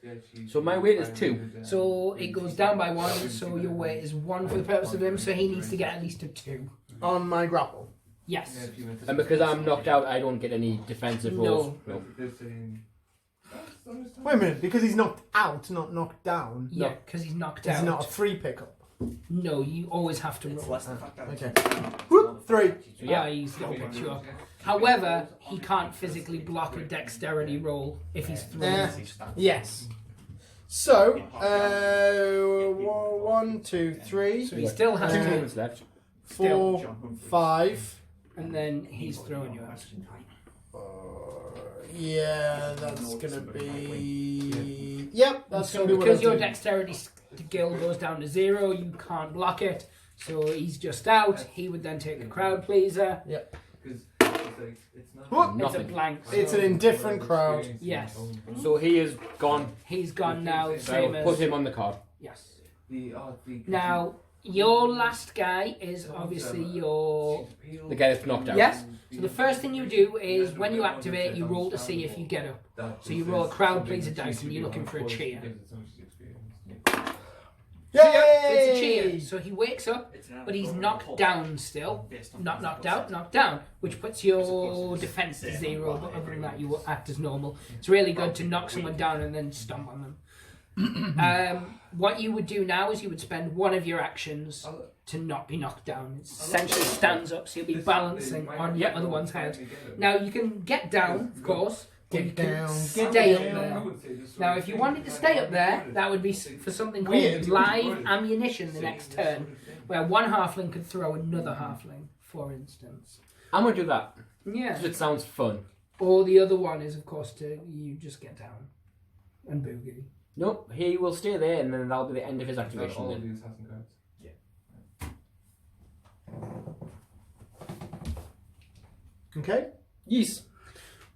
So my weight is 2. So it goes down by 1. So your weight is 1 for the purpose of him. So he needs to get at least a 2. On my grapple. Yes. And because I'm knocked out, I don't get any defensive rolls. No. Wait a minute, because he's knocked out, not knocked down. Yeah, because he's knocked It's out. not a free pickup. No, you always have to It's roll. less than 5 damage. Okay. Whoop, 3. So yeah. He's going to pick you up. However, he can't physically block a dexterity roll if he's thrown. Yes. So, 1, 2, 3, So he still has 2 to, movements left. 4, 5. and then he's throwing you out. Yeah, that's gonna be. Yep, that's So gonna be what because I'm your doing. dexterity skill goes down to 0, you can't block it. So he's just out. He would then take a crowd pleaser. Whoop. It's a Nothing. blank. It's an indifferent crowd. Yes. So he is gone. He's gone now. So Same I'll put as. him on the card. Yes. Now, your last guy is obviously your. The guy that's knocked out. Yes. So the first thing you do is when you activate, you roll to see if you get up. So you roll a crowd pleaser dice and you're looking for a cheer. Yay! So it's a cheer. So he wakes up, but he's knocked down still. Not knocked out, knocked down, which puts your defense to 0. But other than that, you will act as normal. It's really good to knock someone down and then stomp on them. What you would do now is you would spend one of your actions to not be knocked down. It essentially stands up, so you'll be balancing on your other one's head. Now you can get down, of course. Or you Get can down. stay up there. Now, if you wanted to stay up there, that would be for something called Weird. live ammunition the next turn, where one halfling could throw another halfling, for instance. I'm going to do that. Yeah. Because it sounds fun. Or the other one is, of course, to you just get down and boogie. Nope, he will stay there and then that'll be the end of his activation then. Okay. Yes.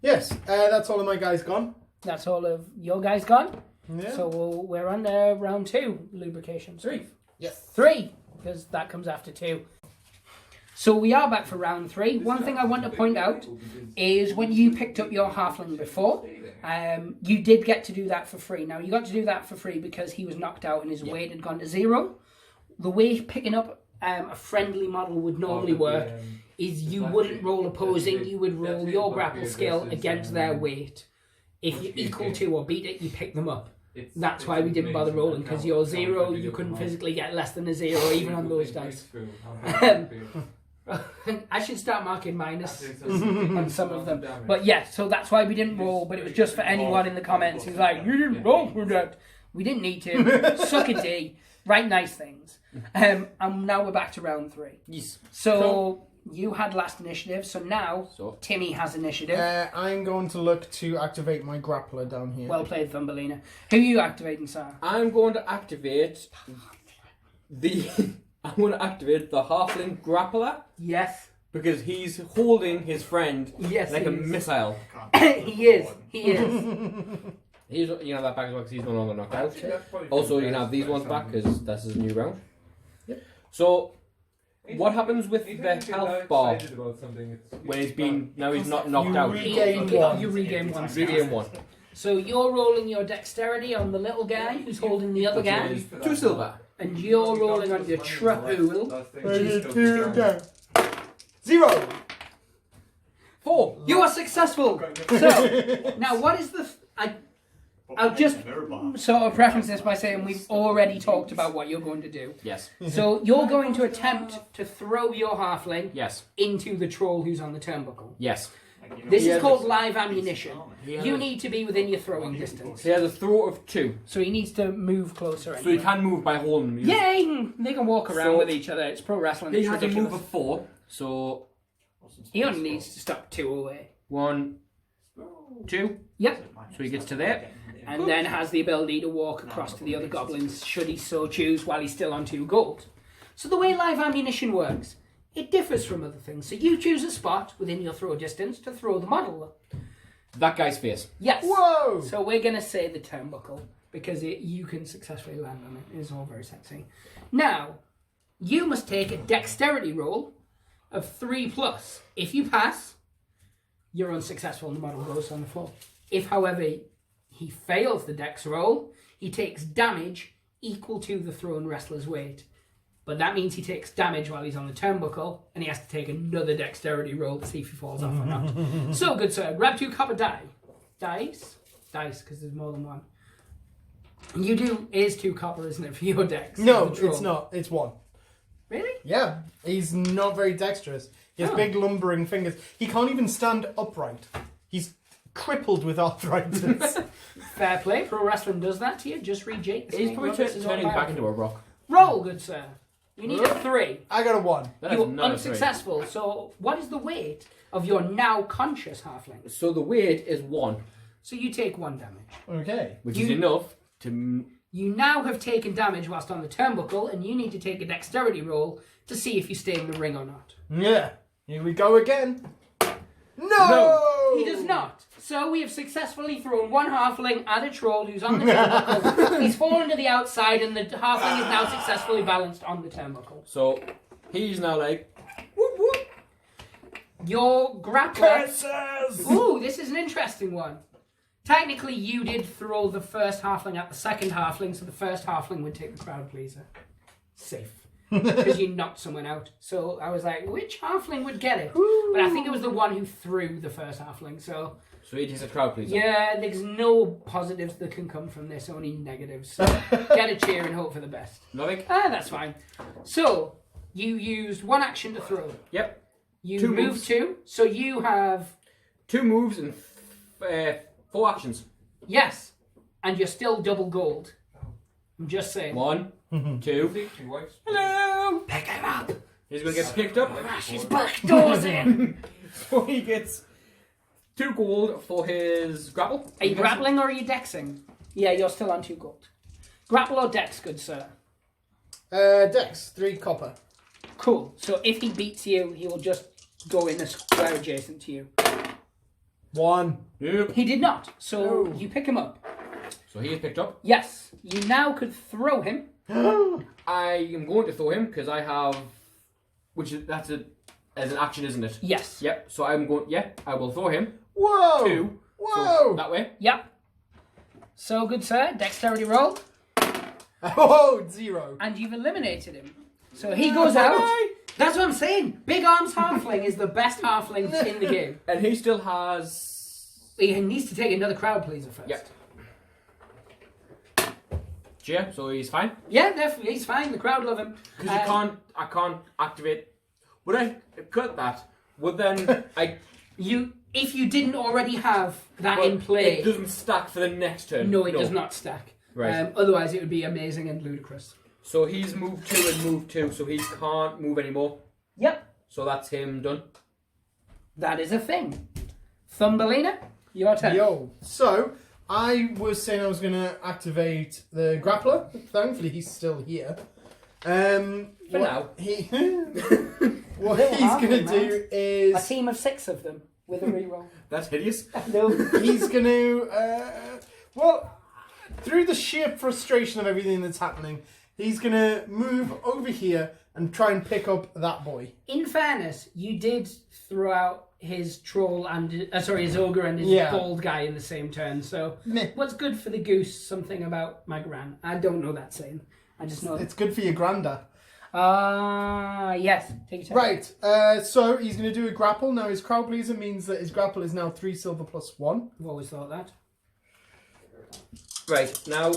Yes, that's all of my guys gone. That's all of your guys gone. Yeah. So we're on to round 2, lubrication. 3. Yes. 3, because that comes after 2. So we are back for round 3. One thing I want to point out is when you picked up your halfling before, you did get to do that for free. Now, you got to do that for free because he was knocked out and his weight had gone to 0. The way picking up a friendly model would normally work is you wouldn't roll opposing, you would roll your grapple skill against their weight. If you're equal to or beat it, you pick them up. That's why we didn't bother rolling, because you're 0, you couldn't physically get less than a 0 even on those dice. I should start marking minus on some of them. But yeah, so that's why we didn't roll, but it was just for anyone in the comments who's like, you didn't roll for that. We didn't need to. Suck a D. Write nice things. And now we're back to round 3. Yes. So you had last initiative, so now Timmy has initiative. I'm going to look to activate my grappler down here. Well played, Thumbelina. Who are you activating, Sarah? I'm going to activate the halfling grappler. Yes. Because he's holding his friend like a missile. He is. You can have that back as well because he's no longer knocked out. Also, you can have these ones back because this is a new round. Yep. So, what happens with the health bar when he's not knocked out? You regain 1. Regain 1. So you're rolling your dexterity on the little guy who's holding the other guy. 2 silver. And you're rolling on your trahool. 0. 4. You are successful. So now, what is the? I'll just sort of preface this by saying we've already talked about what you're going to do. Yes. So you're going to attempt to throw your halfling Yes. into the troll who's on the turnbuckle. Yes. This is called live ammunition. You need to be within your throwing distance. He has a throw of 2. So he needs to move closer. So he can move by holding him. Yeah, they can walk around with each other. It's pro wrestling. He It's has a ridiculous. move of 4. So He only needs to stop 2 away. 1, 2. Yep. So he gets to there. And then has the ability to walk across to the other goblins, should he so choose, while he's still on 2 gold. So the way live ammunition works, it differs from other things. So you choose a spot within your throw distance to throw the model. That guy's face. Yes. Whoa! So we're going to say the turnbuckle, because you can successfully land on it. It's all very sexy. Now, you must take a dexterity roll of 3+. If you pass, you're unsuccessful and the model goes on the floor. If, however, he fails the dex roll, he takes damage equal to the thrown wrestler's weight. But that means he takes damage while he's on the turnbuckle, and he has to take another dexterity roll to see if he falls off or not. So, good sir, grab 2 copper dice, because there's more than one. And you do, it is 2 copper, isn't it, for your dex? No, it's not. It's 1. Really? Yeah, he's not very dexterous. He has big lumbering fingers. He can't even stand upright. He's crippled with arthritis. Fair play. Pro wrestling does that to you. Just read Jake. He's probably turning back into a rock. Roll, good sir. You need a 3. I got a 1. You're unsuccessful. So, what is the weight of your now conscious halfling? So the weight is 1. So you take 1 damage. Okay. Which is enough to... You now have taken damage whilst on the turnbuckle, and you need to take a dexterity roll to see if you stay in the ring or not. Yeah. Here we go again. No! He does not. So we have successfully thrown 1 halfling at a troll who's on the turnbuckle. He's fallen to the outside, and the halfling is now successfully balanced on the turnbuckle. So he's now like... Whoop, whoop. Your grappler... Curses! Ooh, this is an interesting one. Technically, you did throw the first halfling at the second halfling, so the first halfling would take the crowd pleaser. Safe. Because you knocked someone out. So I was like, which halfling would get it? But I think it was the one who threw the first halfling, so... So he takes a crowd pleaser. Yeah, there's no positives that can come from this, only negatives. So get a cheer and hope for the best. Nothing? That's fine. So, you used 1 action to throw. Yep. You 2 moved moves. 2, so you have... 2 moves and 4 actions. Yes, and you're still double gold. I'm just saying. 1, 2. Hello! Pick him up! He's going to get picked up. Crash his back doors in! So he gets 2 gold for his grapple. Are you grappling or are you dexing? Yeah, you're still on 2 gold. Grapple or dex, good sir? Dex, 3 copper. Cool. So if he beats you, he will just go in a square adjacent to you. 1. Yep. He did not. So Oh. you pick him up. So he is picked up. Yes. You now could throw him. I am going to throw him because I have, that's as an action, isn't it? Yes. Yep. So I'm going. Yeah, I will throw him. Whoa! 2. Whoa! So that way. Yep. So good, sir. Dexterity roll. Oh, 0. And you've eliminated him. So he goes out. That's what I'm saying. Big Arms Halfling is the best halfling in the game. And he still has. He needs to take another crowd pleaser first. Yep. Yeah, so he's fine. Yeah, definitely. He's fine. The crowd love him. Because I can't activate. Would I cut that? Would then If you didn't already have that but in play, it doesn't stack for the next turn. no, it does not stack. Right. Otherwise, it would be amazing and ludicrous. So he's moved 2 and moved 2, so he can't move anymore. Yep, So that's him done. that is a thing. Thumbelina, your turn. Yo. So, I was saying I was going to activate the grappler. Thankfully, he's still here. For now. What Little he's going to halfling, do is... A team of 6 of them with a reroll. That's hideous. No. He's going to... well, through the sheer frustration of everything that's happening, he's going to move over here and try and pick up that boy. In fairness, you did throw out his troll and his ogre and his bald guy in the same turn. So what's good for the goose? Something about my gran. I don't know that saying. I just know it's good for your granda. Yes. Take your turn. Right. So he's going to do a grapple. Now his crowd pleaser means that his grapple is now 3 silver plus 1. I've always thought that. Right, now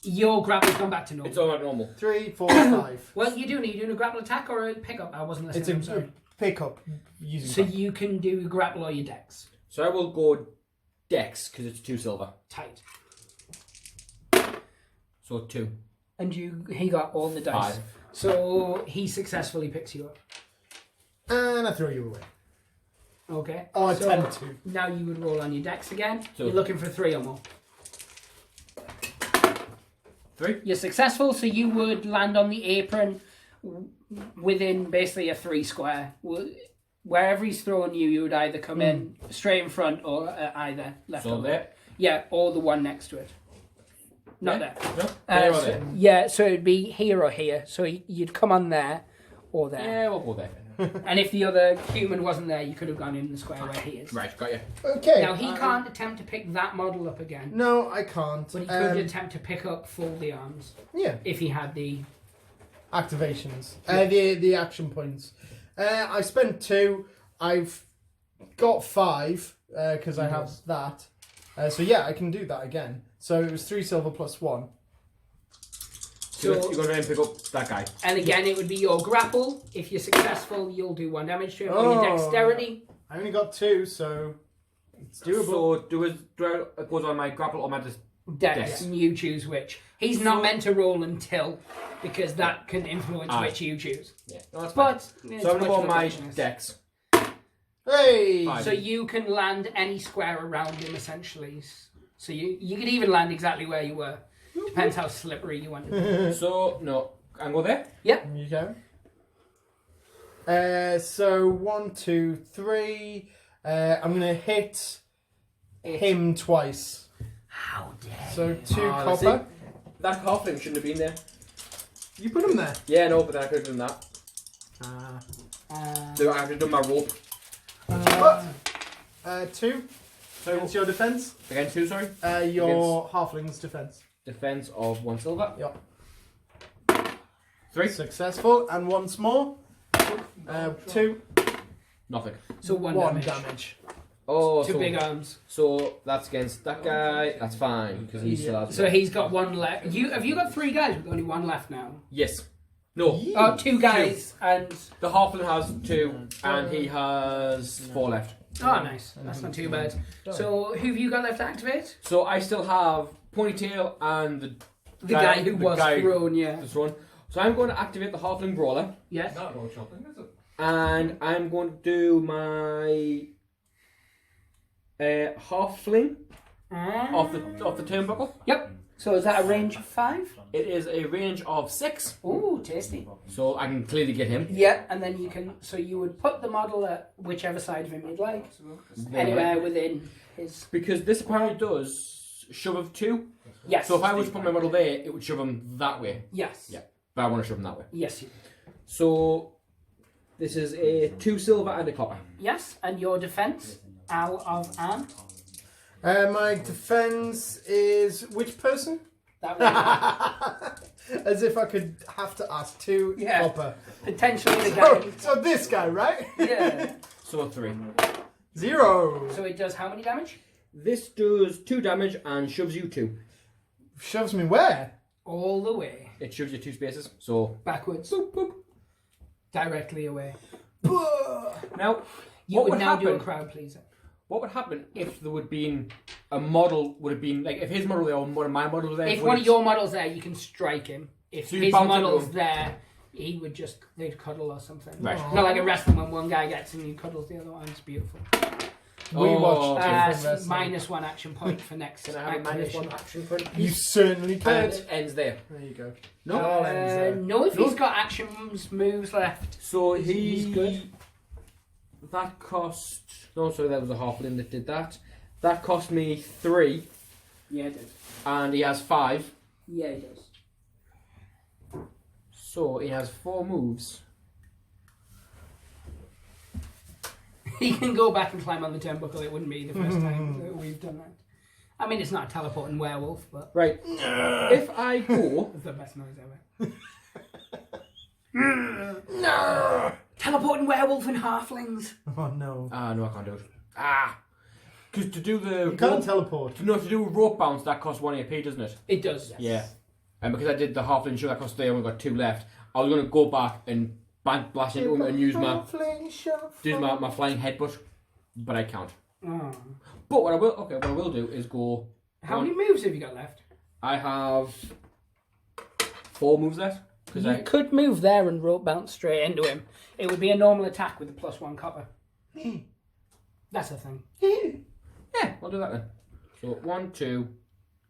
Your grapple's gone back to normal. it's all right normal. 3, 4, 5. Well, are you doing a grapple attack or a pickup? I wasn't listening. It's I'm sorry. pick up using So grapple. you can do grapple or your dex. So I will go Dex because it's 2 silver. Tight. So 2. And he got all the dice. 5. So he successfully picks you up. And I throw you away. Okay. Oh, I so tend to. now you would roll on your dex again. So- You're looking for 3 or more. 3. You're successful, so you would land on the apron within basically a 3 square. Wherever he's throwing you, you would either come in straight in front or either left So or there. right. Yeah, or the one next to it. Not Yeah. there. No. There or So- there. yeah, so it'd be here or here. So you'd come on there or there. Yeah, we'll go there. And if the other human wasn't there, you could have gone in the square where he is. Right, got you. Okay. Now, he can't attempt to pick that model up again. No, I can't. But he could attempt to pick up Fold the Arms Yeah. if he had the... Activations. The action points. I spent 2. I've got 5 because I have that. So yeah, I can do that again. So it was 3 silver plus 1. So you're going to try and pick up that guy. And again, it would be your grapple. If you're successful, you'll do 1 damage to him. Or your Oh. dexterity. I only got 2, so it's doable. So do I goes on my grapple or my Dex. Dex. And you choose which. He's not meant to roll until, because that can influence Aye. which you choose. Yeah, no, that's fine. But it's So I'm much going to go on more my richness. Dex. Hey! 5. So you can land any square around him, essentially. So you could even land exactly where you were. Depends how slippery you want it. So, no, I'm going there. Yep. You go. So 1, 2, 3. I'm gonna hit him twice. How dare So 2 that's copper. it. That halfling shouldn't have been there. You put him there. Yeah, no, but then I could have done that. you. So I could have done my rope. 2. So what's your defense? Again, 2, sorry. Your halfling's defense. Defense of 1 silver. Yep. 3. Successful. And once more. 2. Nothing. So 1 1 damage. Oh, 2 so, big arms. so that's against that guy. That's fine because he still has. So he's got 1 left. Have you got 3 guys with only 1 left now? Yes. No. Oh, 2 guys and... The halfling has 2 and he has 4 left. Oh, nice. That's not too bad. So who have you got left to activate? So I still have Ponytail and The guy who was thrown, yeah. the thrown. So I'm going to activate the halfling brawler. Yes. Not no chopping, is it? And I'm going to do my halfling off the turnbuckle. Yep. So is that a range of 5? It is a range of 6, Ooh, tasty. so I can clearly get him. Yeah, and then you can... So you would put the model at whichever side of him you'd like. Anywhere within his... Because this apparently does shove of 2. Yes. So if I was to put my model there, it would shove him that way. Yes. Yeah. But I want to shove him that way. Yes. You. So this is a 2 silver and a copper. Yes, and your defense out of Anne. My defense is which person? That way. As if I could have to ask 2 Yeah. copper. Potentially the guy. So this guy, right? Yeah. So 3. 0. So it does how many damage? This does 2 damage and shoves you 2. Shoves me where? All the way. It shoves you 2 spaces. So Backwards. boop, boop. Directly away. Now, You what would would now do a happen? crowd pleaser. What would happen if there would been a model? Would have been like if his model there or one of my models there? If would one of it- your models there, you can strike him. If So you his bounce into model's him. there, he would just, they'd cuddle or something. Right. Not like a wrestling when one guy gets and he cuddles the other one. It's beautiful. We watched different wrestling. Minus 1 action point for next Can I have a minus 1 activation. action point? You certainly And can. it ends there. There you go. No. All ends there. No, if he's got actions, moves left. So He's good. That cost. No, sorry, that was a halfling that did that. That cost me 3, Yeah, it does. and he has 5. Yeah, he does. So he has 4 moves. He can go back and climb on the turnbuckle. It wouldn't be the first time that we've done that. I mean, it's not a teleporting werewolf, but Right. If I go, it's the best noise ever. No! Teleporting werewolf and halflings. Oh no. no, I can't do it. Because to do the You can't rope, teleport. no, to do a rope bounce that costs 1 AP, doesn't it? It does. Yeah. And because I did the halfling show that cost 3, I only got 2 left. I was going to go back and blast into him and use my flying headbutt, but I can't. Oh. But what I will do is go. How many moves have you got left? I have 4 moves left. You could move there and rope bounce straight into him. It would be a normal attack with a +1 copper. That's a thing. Yeah, I'll do that then. So 1, 2,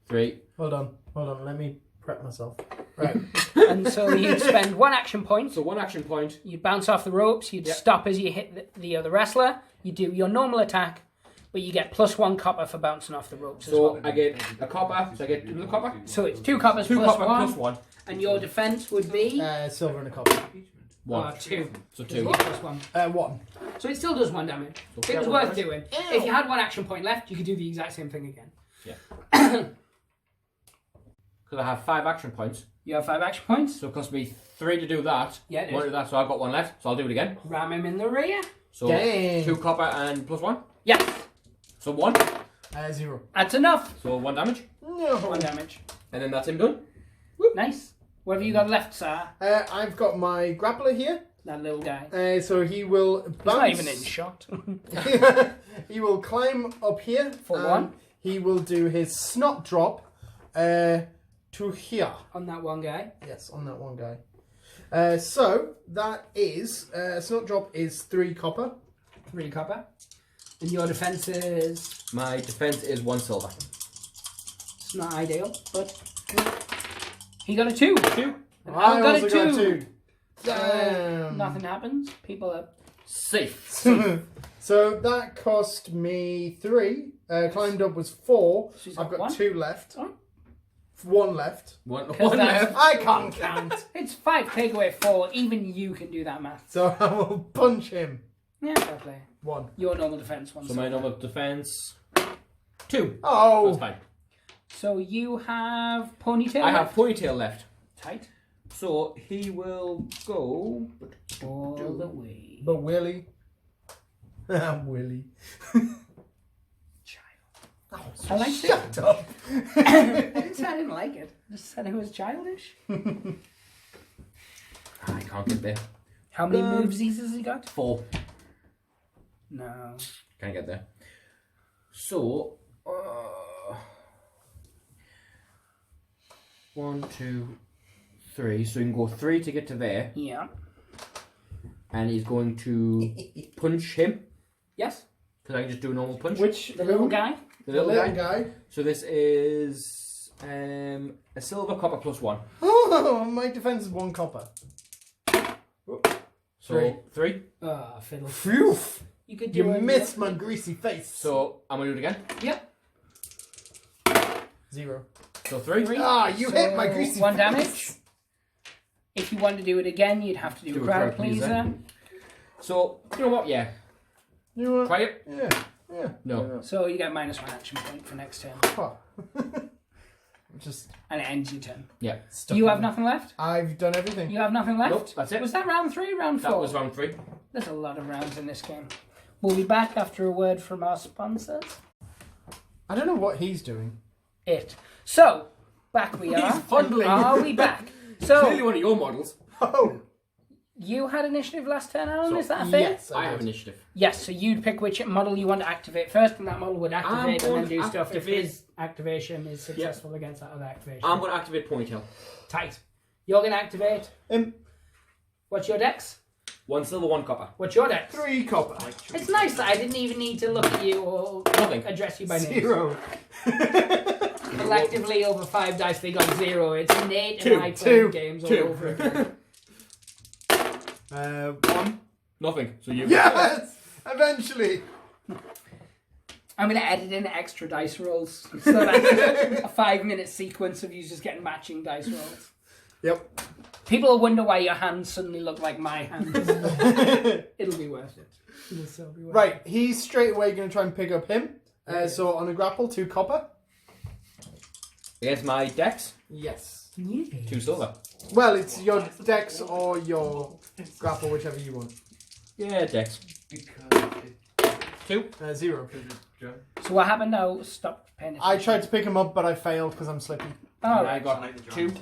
3. Hold on. Let me prep myself. Right. And so you'd spend 1 action point. So 1 action point. You'd bounce off the ropes. You'd stop as you hit the other wrestler. You do your normal attack, but you get +1 copper for bouncing off the ropes as So well. I get a copper. So I get another copper. So it's 2 coppers 2 plus copper 1. plus 1. And your defense would be Silver and a copper. 1. 2. So Because you 2. get +1. 1. So it still does 1 damage. So It was 1 worth damage. doing. If you had 1 action point left, you could do the exact same thing again. Because I have 5 action points. You have 5 action points. So it costs me 3 to do that. Yeah, it 1 to is. do that, so I've got 1 left. So I'll do it again. Ram him in the rear. So Dang. 2 copper and plus 1. Yes. So 1. 0. That's enough. So 1 damage. No. 1 damage. And then that's him done. Nice. What have you got left, sir? I've got my grappler here. That little guy. So he will bounce. He's not even in shot. He will climb up here. For and 1. He will do his snot drop to here. On that one guy. Yes, on that one guy. So that is snot drop is 3 copper. 3 copper. And your defense is... My defense is 1 silver. It's not ideal, but... He got a 2. 2. And I got a also 2. got 2. Damn. Nothing happens. People are... Safe. So that cost me 3. Climbed up was 4. So he's I've got 1? 2 left. Oh. 1 left. 1 that's- left. I can't count. It's 5 take away 4. Even you can do that math. So I will punch him. Yeah, fair play. 1. Your normal defense 1. So my normal defense 2. Oh. That's fine. So you have ponytail I have left? ponytail left. Tight. So he will go. All the way. But Willie. Willie. I like it. Shut up. I didn't say I didn't like it. I just said it was childish. I can't get there. How many moves has he got? 4. No. Can't get there. So. 1, 2, 3. So you can go 3 to get to there. Yeah. And he's going to punch him. Yes. Because I can just do a normal punch. Which The little guy. The the little guy. guy. So this is a silver copper plus 1. Oh, my defense is 1 copper. So 3. Ah, fiddle. Phew. You could do You a- missed my greasy face. So I'm going to do it again. Yep. 0. So 3. Ah, you hit my greasy 1 face. damage. If you want to do it again, you'd have to do a crowd pleaser. So, you know what? Yeah. You know what? Try it. Yeah. No. So you get -1 action point for next turn. Oh. Just And it ends your turn. Yeah. You have nothing left? I've done everything. You have nothing left? Nope, that's it. Was that round 3, round 4? That was round 3. There's a lot of rounds in this game. We'll be back after a word from our sponsors. I don't know what he's doing. So, back we are. He's fondling. Are we back? Clearly So, one of your models. Oh, you had initiative last turn, Alan? So, Is that a thing? yes. I have initiative. Yes, so you'd pick which model you want to activate first, and that model would activate and going then do to stuff if activate- his activation is successful against that other activation. I'm going to activate Ponytail. Tight. You're going to activate. What's your dex? 1 silver, 1 copper. What's your dex? 3 copper. It's nice that I didn't even need to look at you or Nothing. address you by name. 0. Collectively, over 5 dice, they got 0. It's Nate Two. and I playing Two. games all Two. over again. 1. Nothing. So you. Yes! Eventually. I'm going to edit in extra dice rolls. So that's a 5-minute sequence of you just getting matching dice rolls. Yep. People will wonder why your hands suddenly look like my hands. It'll be worth it. It'll still be worth it. Right, he's straight away going to try and pick up him. So on a grapple, 2 copper. Against my dex, Yes. 2 silver. Well, it's your dex or your grapple, whichever you want. Yeah, dex. Because 2. 0. So what happened now? Stop paying attention. I tried to pick him up, but I failed because I'm slippy. Oh, And I right. got 2.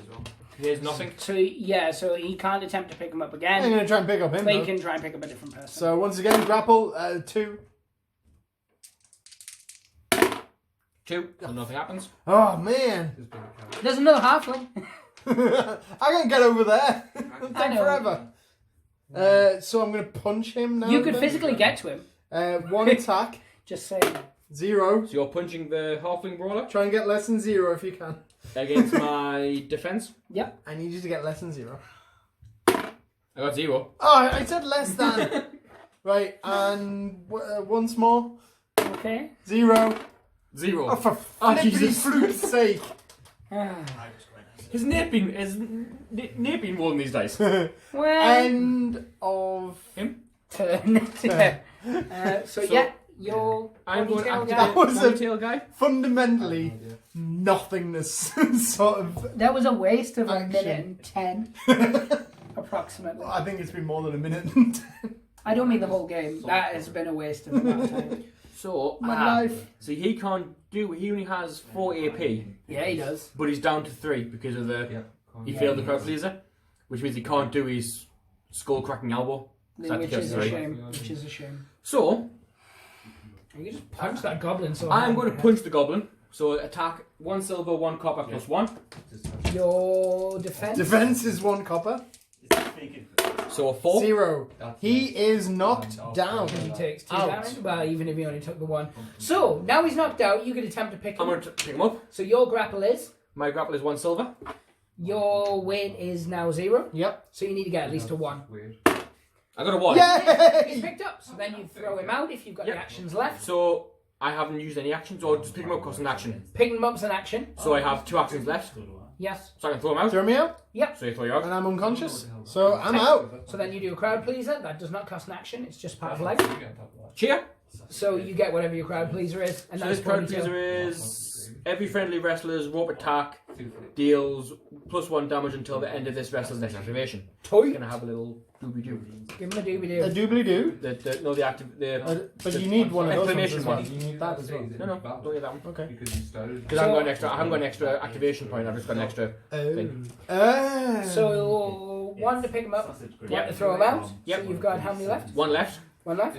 Here's nothing. So, yeah, so he can't attempt to pick him up I'm again, going to try and pick up him. but you though. can try and pick up a different person. So once again, grapple, 2. 2. So nothing happens. Oh, man. there's been a count. There's another halfling. I can't get over there. It'll I take know. forever. So I'm going to punch him now. You could then. physically get to him. 1 attack, Just saying. 0. So you're punching the halfling brawler Try and get less than 0 if you can. against my defense. Yep. I need you to get less than 0. I got 0. Oh, I said less than. Right, and once more. Okay. 0. 0. Oh, for Oh, flippity Jesus. fruit's sake. Ah. Has Nate been rolling these dice? Well, End of... turn. So yeah, your I'm going to ponytail activate guy. That was a- Ponytail guy. Fundamentally, nothingness sort of... That was a waste of a Action. minute and 10, approximately. I think it's been more than a minute. I don't mean the whole game. That has been a waste of amount of time. So, My life. So he can't do. He only has 4 AP, Yeah, he does. but he's down to 3 because of the. Yeah. He Yeah, failed the he crowd is. pleaser, which means he can't do his skull cracking elbow. So Which that's is a three. shame. Which is a shame. So You just punch that goblin so I'm hard. going to punch the goblin. So attack 1 silver, 1 copper plus 1. Your defense. Defense is 1 copper. So a 4. 0. He is knocked down. He takes 2 Out. damage. Well, even if he only took the 1. So now he's knocked out. You can attempt to pick him. I'm going to pick him up. So your grapple is. My grapple is 1 silver. Your weight is now 0. Yep. So you need to get at least a 1. Weird. I got a 1. He's Yay! picked up. So then you throw him out if you've got Yep. the actions left. So I haven't used any actions, or just pick him up because an action. Picking him up's an action. So I have 2 actions left. Yes. So I can throw him out. Throw me out, So you throw you out. and I'm unconscious. So I'm out. So then you do a crowd pleaser. That does not cost an action. It's just part of life. Cheer. So you get whatever your crowd pleaser is, and So that's this crowd ponytail. pleaser is every friendly wrestler's rope attack deals +1 damage until the end of this wrestler's next activation. Toy. Gonna have a little doobie doo. Give him a doobie A doo. doobly doo. The But you need one of those ones exclamation as well. one. You need that as well. No, don't get that one. Okay. Because you started. Because I haven't got an extra activation point. I've just got an extra. Oh. So 1 to pick him up, 1 to throw him out. Yep. So you've got how many left? 1 left. 1 left.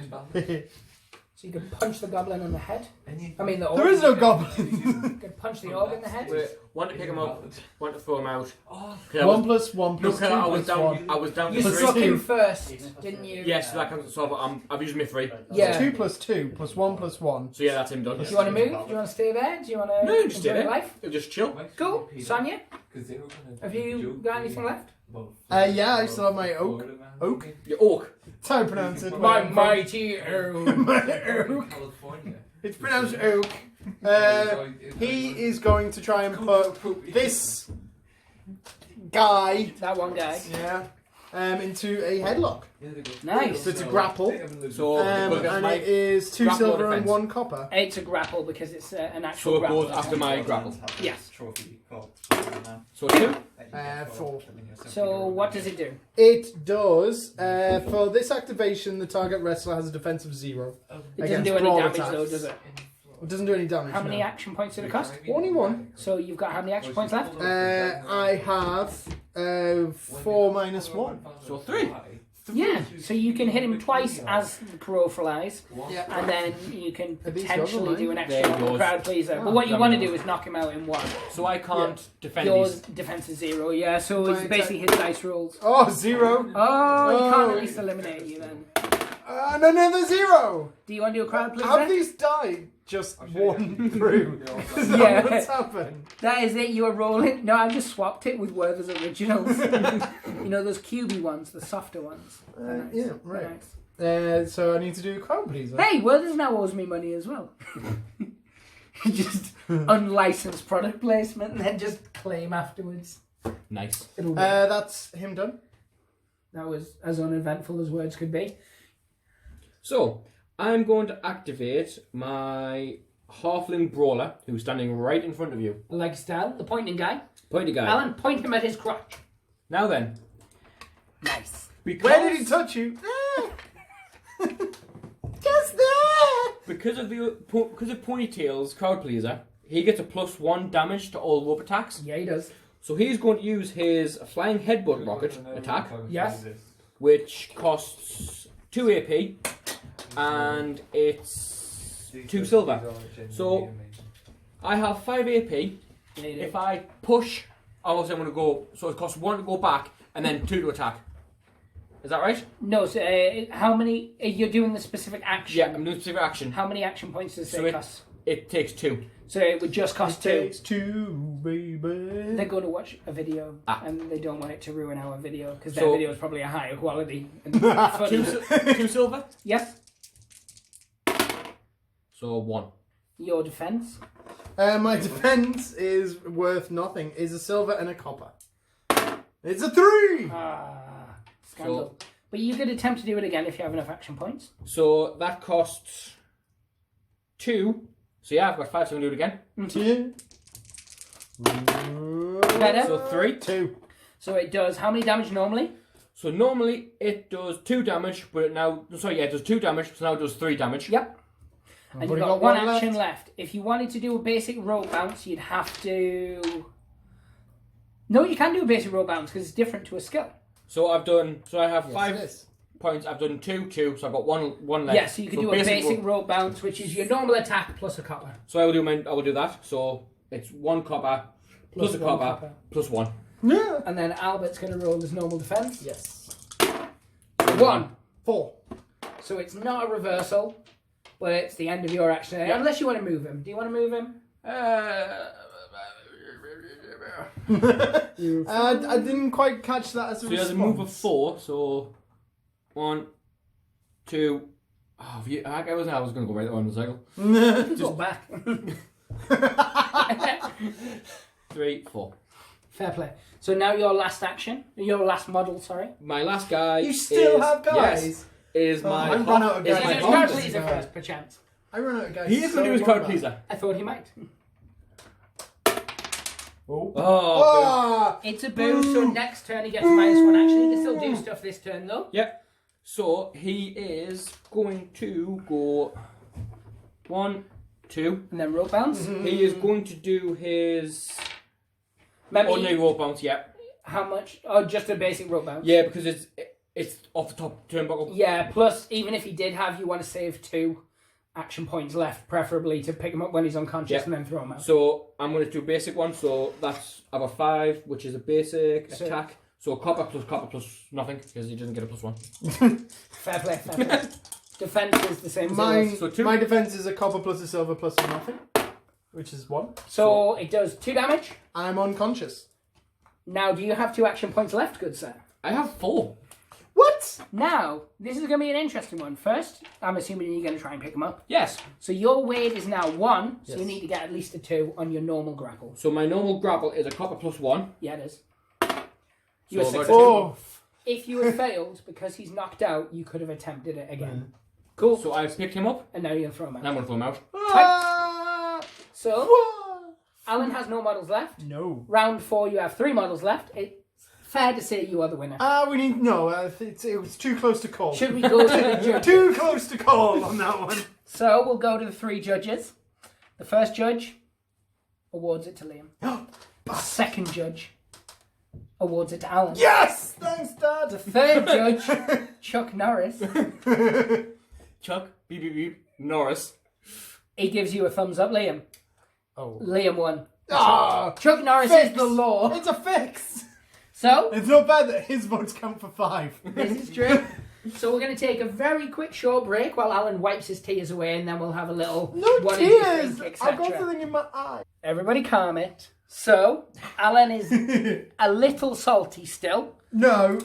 So you can punch the goblin in the head. I mean the orc. There is no You goblin. can punch the orc in the head. Wait, 1 to pick him up, 1 to throw him out. 1 plus 1 No, plus 2 I was plus down. 1. I was down You to Plus struck 3. two. him first, didn't you? Yes, so that counts. So I've used my 3. Yeah. 2 plus 2 plus 1 plus 1. So yeah, that's him done. Do you want to move? Do you want to stay there? Do you want to No, just stay enjoy there. life? He'll just chill. Cool. Sonia, have you got anything left? Yeah, I still have my oak. Oak? Your orc. That's how I pronounce it. My mighty oak. It's pronounced oak. He is going to try and put this guy, That one guy. into a headlock. Nice. So it's a grapple. So And it is 2 grapple silver and defense. 1 copper. It's a grapple because it's an actual so it grapple. goes after my grapple. Yes. Trophy. So 2. 4. So what does it do? It does. For this activation, the target wrestler has a defense of 0. It doesn't Against do any brawl damage attacks. though, does it? It doesn't do any damage. How many no. action points did it cost? Only 1. So you've got how many action points left? I have 4 minus 1. So 3. Yeah, so you can hit him twice as the crow flies, Yeah. and then you can Are these potentially yours or do an mine? extra They're yours. crowd pleaser. Oh, But what you damn want to it. do is knock him out in one. So I can't defend Yours these. defense is 0, yeah, so it's Right, basically his dice rolls. Oh, 0. Oh, you can't Oh. at least eliminate you then. And another 0. Do you want to do a crowd Have pleaser? these died just one through? Is that Yeah. what's happened? That is it, you are rolling. No, I've just swapped it with Werther's originals. You know, those cubey ones, the softer ones. They're nice. Yeah, They're right. nice. So I need to do a crowd pleaser. Hey, Werther's now owes me money as well. Just unlicensed product placement and then just claim afterwards. Nice. It'll work. That's him done. That was as uneventful as words could be. So I'm going to activate my halfling brawler, who's standing right in front of you. I like style. The pointing guy. Pointy guy. Alan, point him at his crotch. Now then, Nice. because, Where did he touch you? Just there. because of Ponytail's crowd pleaser, he gets a +1 damage to all rope attacks. Yeah, he does. So he's going to use his flying headbutt rocket attack, Yes. which costs 2 AP, and it's 2 silver. So I have 5 AP. Yeah, you do. If I push, obviously I'm going to go. So it costs 1 to go back, and then 2 to attack. Is that right? No, so how many... You're doing the specific action. Yeah, I'm doing specific action. How many action points does So it it- cost? It takes 2. So it would just cost 2. Takes 2, baby. They're going to watch a video, Ah. and they don't want it to ruin our video, because their So- video is probably a higher quality. And 2, funny. 2 silver. Yes, So 1. your defense. My defense is worth nothing. Is a silver and a copper. It's a 3. Scandal. But you could attempt to do it again if you have enough action points. So that costs 2. So yeah, I've got 5, so I'm going to do it again. Better. So 3. 2. So it does how many damage normally? So normally it does 2 damage, but it now... Sorry, yeah, it does 2 damage, so now it does 3 damage. Yep. And you've got one action left. If you wanted to do a basic rope bounce, you'd have to... No, you can do a basic rope bounce because it's different to a skill. So I've done... So I have Yes, 5 it is. points. I've done 2, so I've got one left. Yeah, so you can do a basic rope bounce, which is your normal attack plus a copper. So I will do that. So it's 1 copper plus a one copper plus 1. Yeah. And then Albert's going to roll his normal defense. Yes. 1. 4. So it's not a reversal, but it's the end of your action. Yeah. Unless you want to move him. Do you want to move him? I didn't quite catch that as a So he has a response. move of 4. So 1, 2. Oh, I was going to go right on the cycle. You can go back. 3, 4. Fair play. So now your last action, your last model, sorry. My last guy. You still is, have guys? Yes, is my. I've run out of is guys. my Is it Crowd crowd pleaser pleaser guy. first, perchance? I run out of guys. He is going to do his so crowd long pleaser. I thought he might. Oh. Oh. It's a boo, so next turn he gets -1 action. He can still do stuff this turn though. Yeah. So he is going to go 1, 2. And then rope bounce. He is going to do his Remember, ordinary rope bounce. Yeah. how much? Oh, just a basic rope bounce. Yeah, because it's off the top turnbuckle. Yeah, plus, even if he did have, you want to save 2 action points left, preferably to pick him up when he's unconscious Yeah. and then throw him out. So I'm going to do a basic one. So that's I've got 5, which is a basic So- attack. So copper plus nothing because he doesn't get a +1. Fair play, fair play. Defense is the same as Mine, yours. So 2. my defense is a copper plus a silver plus a nothing, which is 1. So it does 2 damage. I'm unconscious. Now, do you have 2 action points left, good sir? I have 4. What? Now, this is going to be an interesting one. First, I'm assuming you're going to try and pick them up. Yes. So your weight is now 1, so you Yes. need to get at least a 2 on your normal grapple. So my normal grapple is a copper +1. Yeah, it is. So You were I've got 16. Oh. If you had failed, because he's knocked out, you could have attempted it again. Cool. So I've picked him up, And now you're going to throw him and out. I'm going to throw him out. Ah. So, Whoa. Alan has no models left. No. Round 4, you have 3 models left. It's fair to say you are the winner. We need no. It was too close to call. Should we go to the judges? Too close to call on that one. So, we'll go to the 3 judges. The first judge awards it to Liam. The second judge awards it to Alan. Yes, thanks, Dad. The third judge, Chuck Norris, Chuck, beep, beep, beep, Norris. he gives you a thumbs up, Liam. Oh. Liam won. Ah, Chuck Norris fix. is the law. It's a fix. So, It's not bad that his votes count for 5. this is true. So we're going to take a very quick short break while Alan wipes his tears away, and then we'll have a little No what did you tears. think, I've got etc. something in my eye. Everybody calm it. So, Alan is a little salty still. No.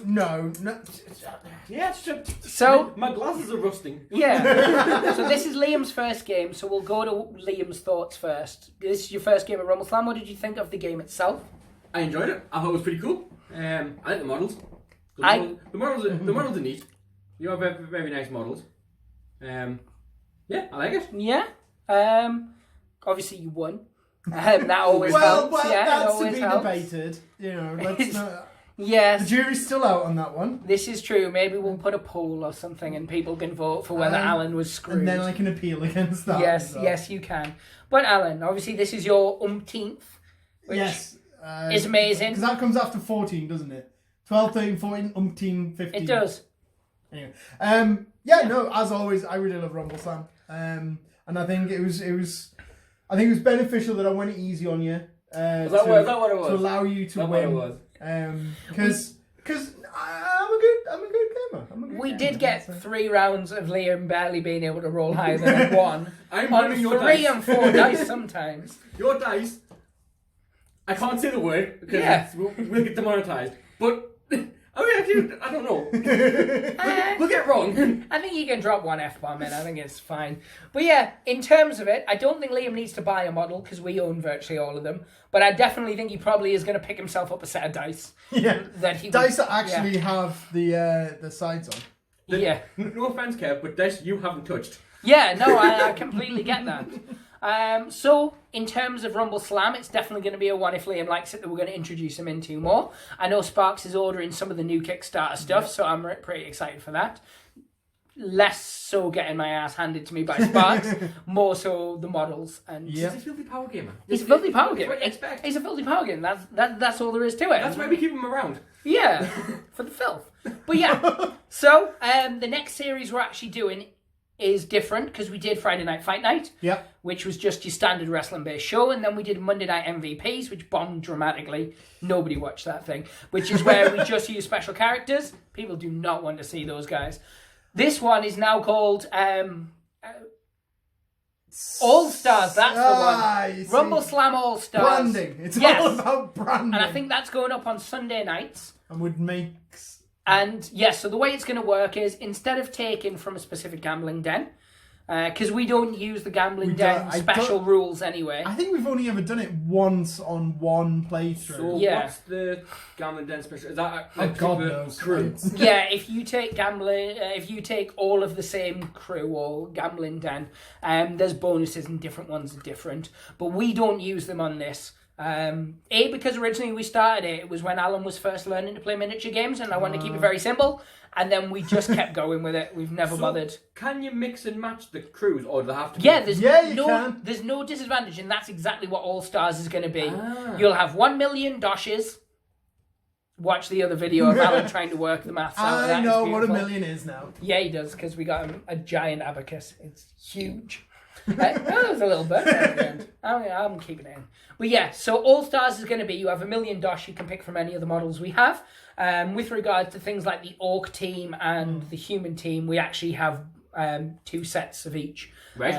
Yeah, So, my glasses are rusting. yeah. So this is Liam's first game, so we'll go to Liam's thoughts first. This is your first game at Rumbleslam. What did you think of the game itself? I enjoyed it. I thought it was pretty cool. I like the models. I- The models are neat. You have very, very nice models. Yeah, I like it. Yeah. Obviously you won. That always Well, helps. Yeah, it that's to always be helps. debated. You know, let's not. The Yes. jury's still out on that one. This is true. Maybe we'll put a poll or something and people can vote for whether Alan was screwed. And then I can appeal against that. Yes, so. yes, you can. But Alan, obviously this is your umpteenth, which Yes. is amazing. Because that comes after 14, doesn't it? 12, 13, 14, umpteen, 15. It does. Anyway. No, as always, I really love Rumbleslam. And I think it was beneficial that I went easy on you. Is that what it was? To allow you to That's win. what it was. Because I'm a good gamer. We did get 3 rounds of Liam barely being able to roll higher than a 1. I'm On running your 3 dice. and 4 dice sometimes. Your dice. I can't say the word because Yeah. we'll get demonetized. But actually, I don't know. We'll get it wrong. I think you can drop 1 F-bomb in. I think it's fine. But yeah, in terms of it, I don't think Liam needs to buy a model because we own virtually all of them. But I definitely think he probably is going to pick himself up a set of dice. Yeah. That he Dice that actually have the sides on. Yeah. No offense, Kev, but dice you haven't touched. Yeah, no, I completely get that. So, in terms of Rumbleslam, it's definitely going to be a one if Liam likes it that we're going to introduce him into more. I know Sparks is ordering some of the new Kickstarter stuff, so I'm pretty excited for that. Less so getting my ass handed to me by Sparks, more so the models. And He's a filthy power gamer. He's a filthy power That's gamer. what you expect. He's a filthy power gamer. That's all there is to it. That's why we keep him around. Yeah, for the filth. But yeah, so the next series we're actually doing is different because we did Friday Night Fight Night, Yeah. which was just your standard wrestling-based show, and then we did Monday Night MVPs, which bombed dramatically. Nobody watched that thing, which is where we just use special characters. People do not want to see those guys. This one is now called All Stars. That's the one. Rumbleslam All Stars. Branding. It's Yes. all about branding. And I think that's going up on Sunday nights. And would make... And yes, so the way it's going to work is instead of taking from a specific gambling den, because we don't use the gambling We den don't- I special don't- rules anyway. I think we've only ever done it once on one playthrough. So Yeah. what's the gambling den special? Is that Oh, God the knows. crew? Yeah, if you take gambling, if you take all of the same crew or gambling den, there's bonuses and different ones are different. But we don't use them on this. Because originally we started it was when Alan was first learning to play miniature games, and I wanted to keep it very simple. And then we just kept going with it. We've never bothered. Can you mix and match the crews, or do they have to? Yeah, there's Yeah, you no can. there's no disadvantage, and that's exactly what All Stars is going to be. Ah. You'll have 1 million doshes. Watch the other video of Alan trying to work the maths out. of that. I It's know what a beautiful. million is now. Yeah, he does, because we got him a giant abacus. It's huge. There's a little bit at the end. I'm keeping it in. But yeah, so All Stars is going to be, you have 1 million dosh you can pick from any of the models we have. With regard to things like the Orc team and the Human team, we actually have 2 sets of each. Right.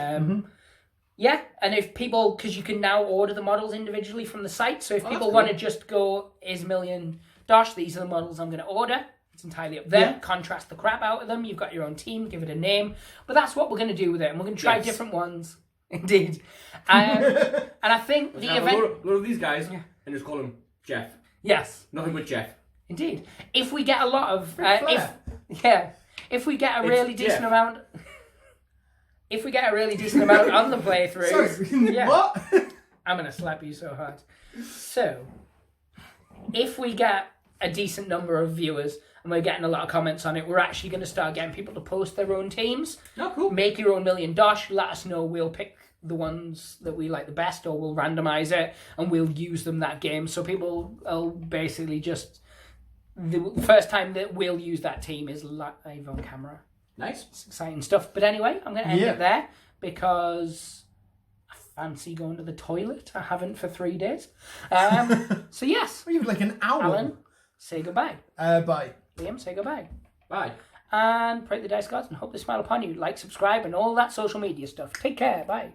Yeah, and if people, because you can now order the models individually from the site, so if people that's want to cool. just go, here's 1 million dosh, these are the models I'm going to order, It's entirely up there. Yeah. Contrast the crap out of them. You've got your own team. Give it a name. But that's what we're going to do with it. And we're going to try different ones. Indeed. And I think the event... A lot of these guys, and just call him Jeff. Yes. Nothing but Jeff. Indeed. If we get a lot of... if we get a really decent amount... If we get a really decent amount on the playthrough... Sorry, what? I'm going to slap you so hard. So, if we get a decent number of viewers and we're getting a lot of comments on it, we're actually going to start getting people to post their own teams. Oh, cool. Make your own million dosh. Let us know. We'll pick the ones that we like the best, or we'll randomize it and we'll use them that game. So people will basically just... The first time that we'll use that team is live on camera. Nice. It's exciting stuff. But anyway, I'm going to end it there because... fancy going to the toilet. I haven't for 3 days. So yes. You're like an owl. Alan, say goodbye. Bye. Liam, say goodbye. Bye. And pray the dice gods and hope they smile upon you. Like, subscribe, and all that social media stuff. Take care. Bye.